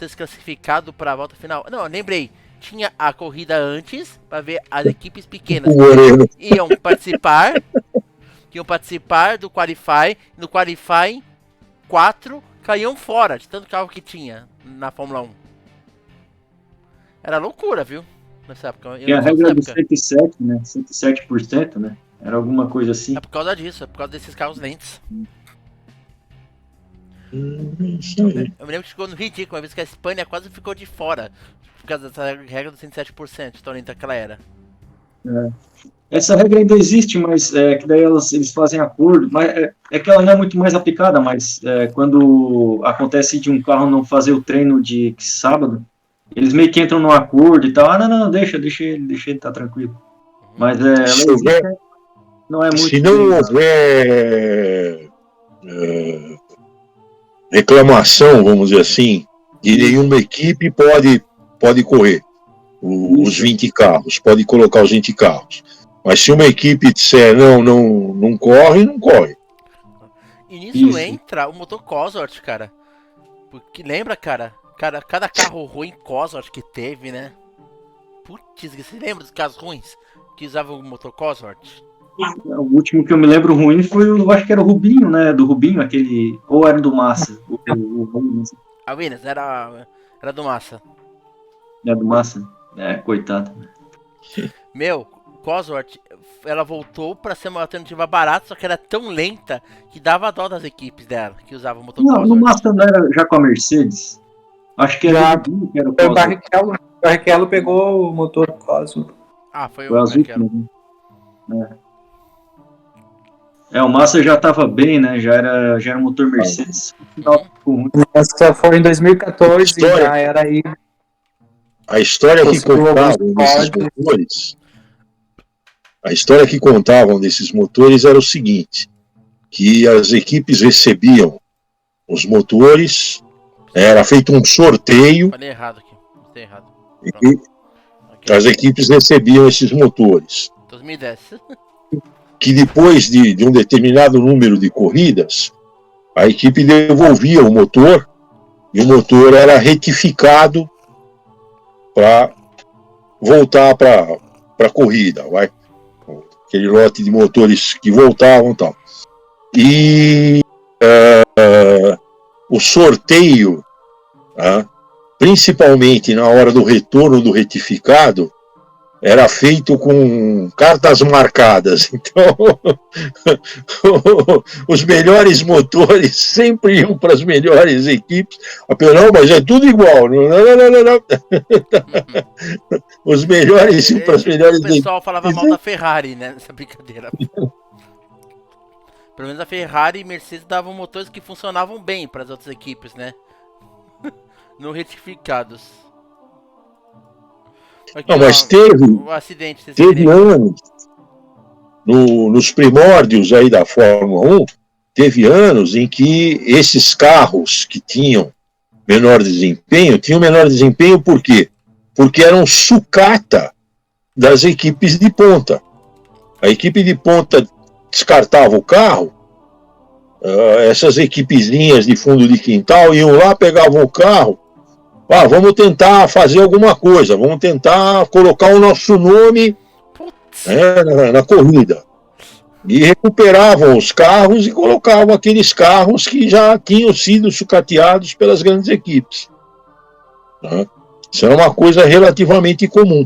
se classificado para a volta final. Não, eu lembrei. Tinha a corrida antes para ver as equipes pequenas que iam participar do Qualify. No Qualify 4 caíam fora de tanto carro que tinha na Fórmula 1. Era loucura, viu? Nessa época. E a regra do 107, né? 107%, né? Era alguma coisa assim. É por causa disso, é por causa desses carros lentos. Eu me lembro que chegou no ridículo, uma vez que a Espanha quase ficou de fora. Por causa dessa regra do 107%, tão lenta que ela era. Essa regra ainda existe, mas que daí eles fazem acordo. Mas é que ela não é muito mais aplicada, mas quando acontece de um carro não fazer o treino de sábado, eles meio que entram num acordo e tal. Ah, não, deixa ele, tá tranquilo. Mas ela existe, não é muito. Se não houver reclamação, vamos dizer assim, de nenhuma equipe pode correr os 20 carros, pode colocar os 20 carros. Mas se uma equipe disser não corre, não corre. E nisso entra o motor Cosworth, cara. Porque lembra, cara, cada carro ruim Cosworth que teve, né? Putz, você lembra dos carros ruins que usavam o motor Cosworth? O último que eu me lembro ruim foi acho que era o Rubinho, né? Do Rubinho, aquele. Ou era do Massa? A Williams era do Massa. Era do Massa? Coitado. Meu, Cosworth, ela voltou pra ser uma alternativa barata, só que era tão lenta que dava dó das equipes dela, que usavam o motor Cosworth. Não, no Massa não era já com a Mercedes? Acho que era o Rubinho que era o Cosworth. O Barrichello pegou o motor Cosworth. Ah, foi o Barrichello. O Massa já estava bem, né? Já era motor Mercedes. Essa foi em 2014 e já era aí. A história que contavam desses motores, era o seguinte, que as equipes recebiam os motores, era feito um sorteio. Falei errado aqui. Falei errado. E as equipes recebiam esses motores. 2010. Que depois de um determinado número de corridas, a equipe devolvia o motor e o motor era retificado para voltar para a corrida, vai? Aquele lote de motores que voltavam e tal. E o sorteio, principalmente na hora do retorno do retificado, era feito com cartas marcadas. Então, os melhores motores sempre iam para as melhores equipes. Não, mas é tudo igual. Não. Os melhores iam para as melhores equipes. O pessoal falava mal da Ferrari, né? Nessa brincadeira. Pelo menos a Ferrari e Mercedes davam motores que funcionavam bem para as outras equipes, né? Não retificados. Aqui, não, mas teve anos, nos primórdios aí da Fórmula 1, teve anos em que esses carros que tinham menor desempenho por quê? Porque eram sucata das equipes de ponta. A equipe de ponta descartava o carro, essas equipezinhas de fundo de quintal iam lá, pegavam o carro, vamos tentar fazer alguma coisa, vamos tentar colocar o nosso nome na corrida. E recuperavam os carros e colocavam aqueles carros que já tinham sido sucateados pelas grandes equipes. Isso era uma coisa relativamente comum.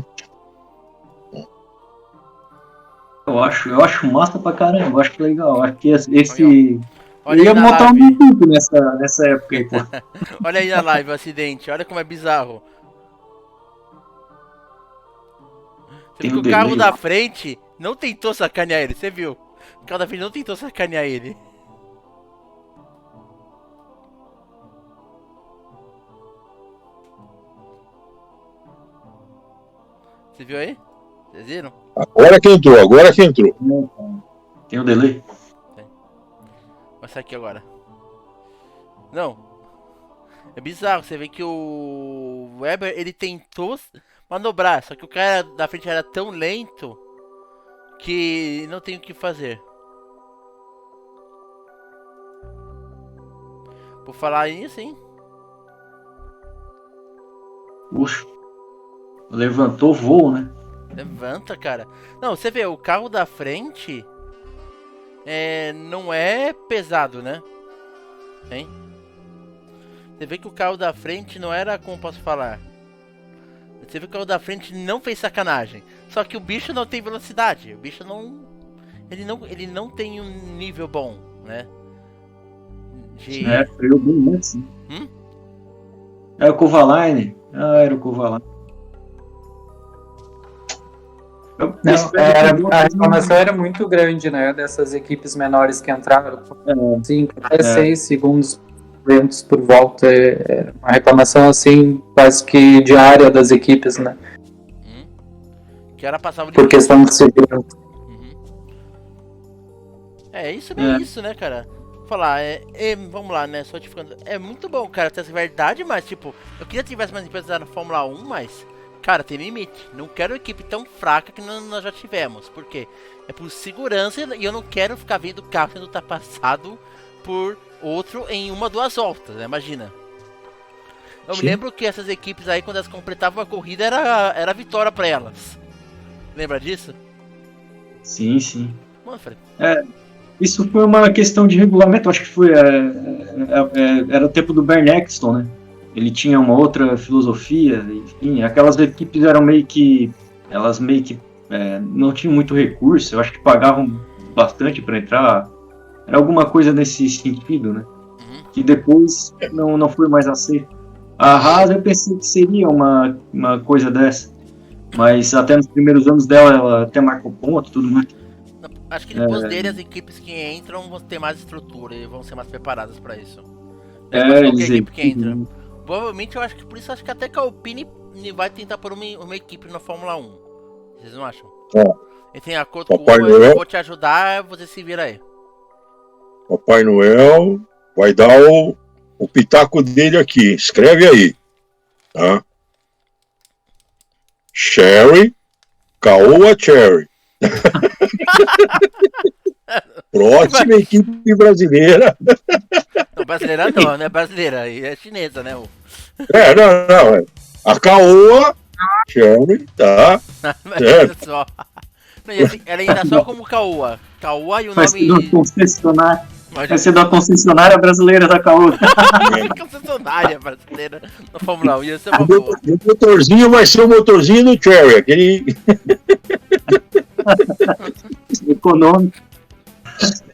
Eu acho massa pra caramba, eu acho legal. Acho que esse. Olha, eu ia montar um YouTube nessa época aí, pô. Olha aí na live o acidente, olha como é bizarro. Você viu que o carro da frente não tentou sacanear ele, você viu? O carro da frente não tentou sacanear ele. Você viu aí? Vocês viram? Agora que entrou. Tem o delay. Vou passar aqui agora. Não. É bizarro, você vê que o Weber, ele tentou manobrar, só que o cara da frente era tão lento que não tem o que fazer. Por falar nisso, hein? Puxa. Levantou voo, né? Levanta, cara. Não, você vê, o carro da frente não é pesado, né? Hein? Você vê que o carro da frente não era, como posso falar? Você vê que o carro da frente não fez sacanagem. Só que o bicho não tem velocidade. O bicho não... Ele não tem um nível bom, né? Freou bem antes. Era o Kovalainen. Era o Kovalainen. A reclamação era muito grande, né? Dessas equipes menores que entraram 5 até 6 segundos lentos por volta. É uma reclamação assim, quase que diária das equipes, né? Que era passava por questão de segurança. Isso é isso, né, cara? Falar, vamos lá, né? Só te ficando. É muito bom, cara, ter essa verdade, mas tipo, eu queria que tivesse mais empresas na Fórmula 1, mas. Cara, tem limite. Não quero uma equipe tão fraca que nós já tivemos. Por quê? É por segurança e eu não quero ficar vendo o carro sendo ultrapassado por outro em 1 ou 2 voltas, né? Imagina. Eu me lembro que essas equipes aí, quando elas completavam a corrida, era vitória pra elas. Lembra disso? Sim, sim. Manfred. Isso foi uma questão de regulamento. Acho que foi... era o tempo do Bernie Ecclestone, né? Ele tinha uma outra filosofia, enfim, aquelas equipes eram meio que não tinham muito recurso, eu acho que pagavam bastante para entrar, era alguma coisa nesse sentido, né? Que depois não foi mais aceito. A Haas eu pensei que seria uma coisa dessa, mas até nos primeiros anos dela, ela até marcou ponto e tudo mais. Acho que depois dele as equipes que entram vão ter mais estrutura e vão ser mais preparadas para isso. Qualquer equipe que entra. Provavelmente eu acho que por isso acho que até que a Alpine vai tentar pôr uma equipe na Fórmula 1. Vocês não acham? Ele tem acordo com o eu vou te ajudar, você se vira aí. Papai Noel vai dar o pitaco dele aqui. Escreve aí. Tá? Sherry, Caoa Cherry. Próxima equipe brasileira. Não, brasileira não, né? Brasileira, é chinesa, né? Não. A Caoa Cherry, tá? Olha só. Ela ainda só como Caoa. Caoa e o nome... Vai ser da concessionária brasileira da Caoa. Concessionária brasileira na Fórmula 1. Ia ser uma boa. O motorzinho vai ser o motorzinho do Cherry, aquele...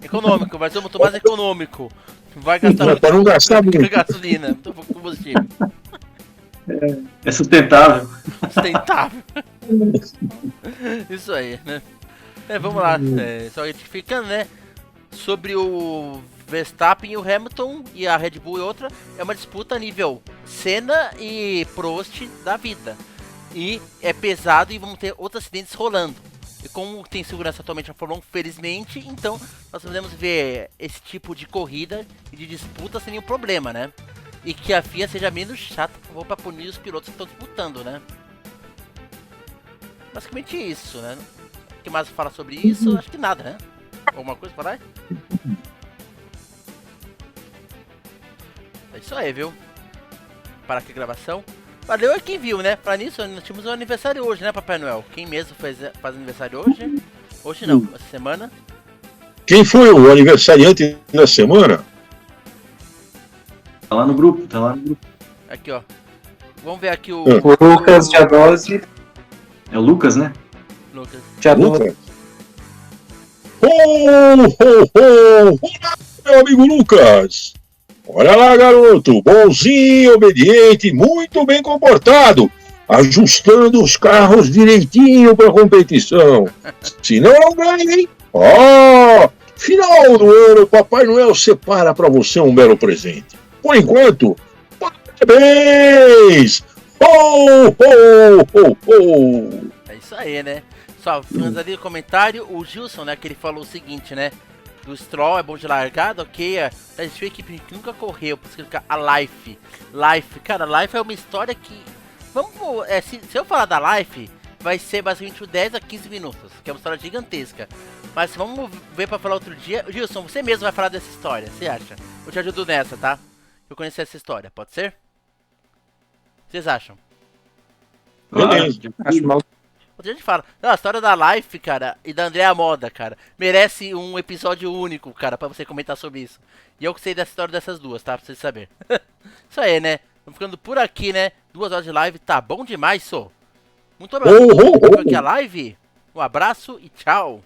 Econômico, vai ser o motor mais econômico. Vai gastar para não gastar muito gasolina, muito combustível. É sustentável. Sustentável. Isso aí, né? Vamos lá, só retificando, né? Sobre o Verstappen e o Hamilton e a Red Bull e outra, é uma disputa a nível Senna e Prost da vida. E é pesado e vamos ter outros acidentes rolando. E como tem segurança atualmente na Fórmula 1, felizmente, então nós podemos ver esse tipo de corrida e de disputa sem nenhum problema, né? E que a FIA seja menos chata, por favor, para punir os pilotos que estão disputando, né? Basicamente isso, né? O que mais fala sobre isso? Acho que nada, né? Alguma coisa para falar? É isso aí, viu? Para aqui a gravação. Valeu a quem viu, né? Pra nisso, nós tínhamos um aniversário hoje, né, Papai Noel? Quem mesmo faz aniversário hoje? Hoje não, essa semana. Quem foi o aniversariante da semana? Tá lá no grupo, Aqui, ó. Vamos ver aqui o... O Lucas, dia 12. É o Lucas, né? Lucas. Dia 12. Olá, meu amigo Lucas! Olha lá, garoto, bonzinho, obediente, muito bem comportado, ajustando os carros direitinho para a competição. Senão não ganha, hein? Final do ano, Papai Noel separa para você um belo presente. Por enquanto, parabéns! Isso aí, né? Só, fãs ali no comentário, o Gilson, né, que ele falou o seguinte, né? Do Stroll é bom de largada, ok. A gente viu a equipe que nunca correu, por isso que a Life. Cara, a Life é uma história que. Vamos. Se eu falar da Life, vai ser basicamente 10 a 15 minutos, que é uma história gigantesca. Mas vamos ver pra falar outro dia. Gilson, você mesmo vai falar dessa história, você acha? Eu te ajudo nessa, tá? Eu conheci essa história, pode ser? Vocês acham? Beleza. Acho mal. Outro dia a gente fala. Não, a história da Life, cara, e da Andrea Moda, cara, merece um episódio único, cara, pra você comentar sobre isso. E eu sei dessa história dessas duas, tá? Pra vocês saberem. Isso aí, né? Vamos ficando por aqui, né? 2 horas de live, tá bom demais, só. Muito obrigado por ter aqui a live. Um abraço e tchau.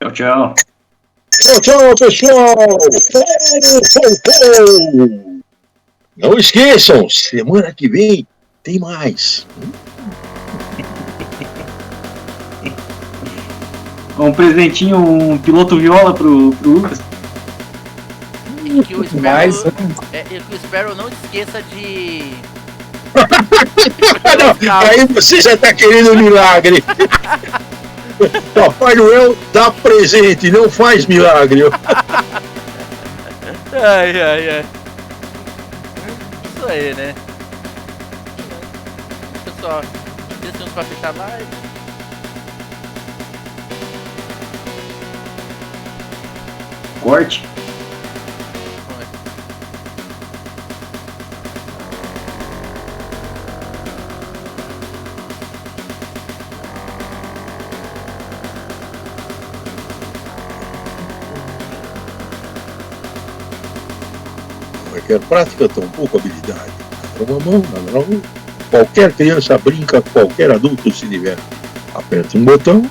Tchau, tchau. Tchau, tchau, pessoal! Falou! Não esqueçam, semana que vem tem mais. Um presentinho, um piloto viola pro Lucas. E que o Mais Sparrow não esqueça de... Não, aí você já tá querendo um milagre. Papai Noel dá presente, não faz milagre. Ai. Isso aí, né? Pessoal, deixamos pra fechar a live. Corte. Qualquer prática tem pouco habilidade. Uma mão, na outra. Qualquer criança brinca, qualquer adulto se diverte. Aperta um botão.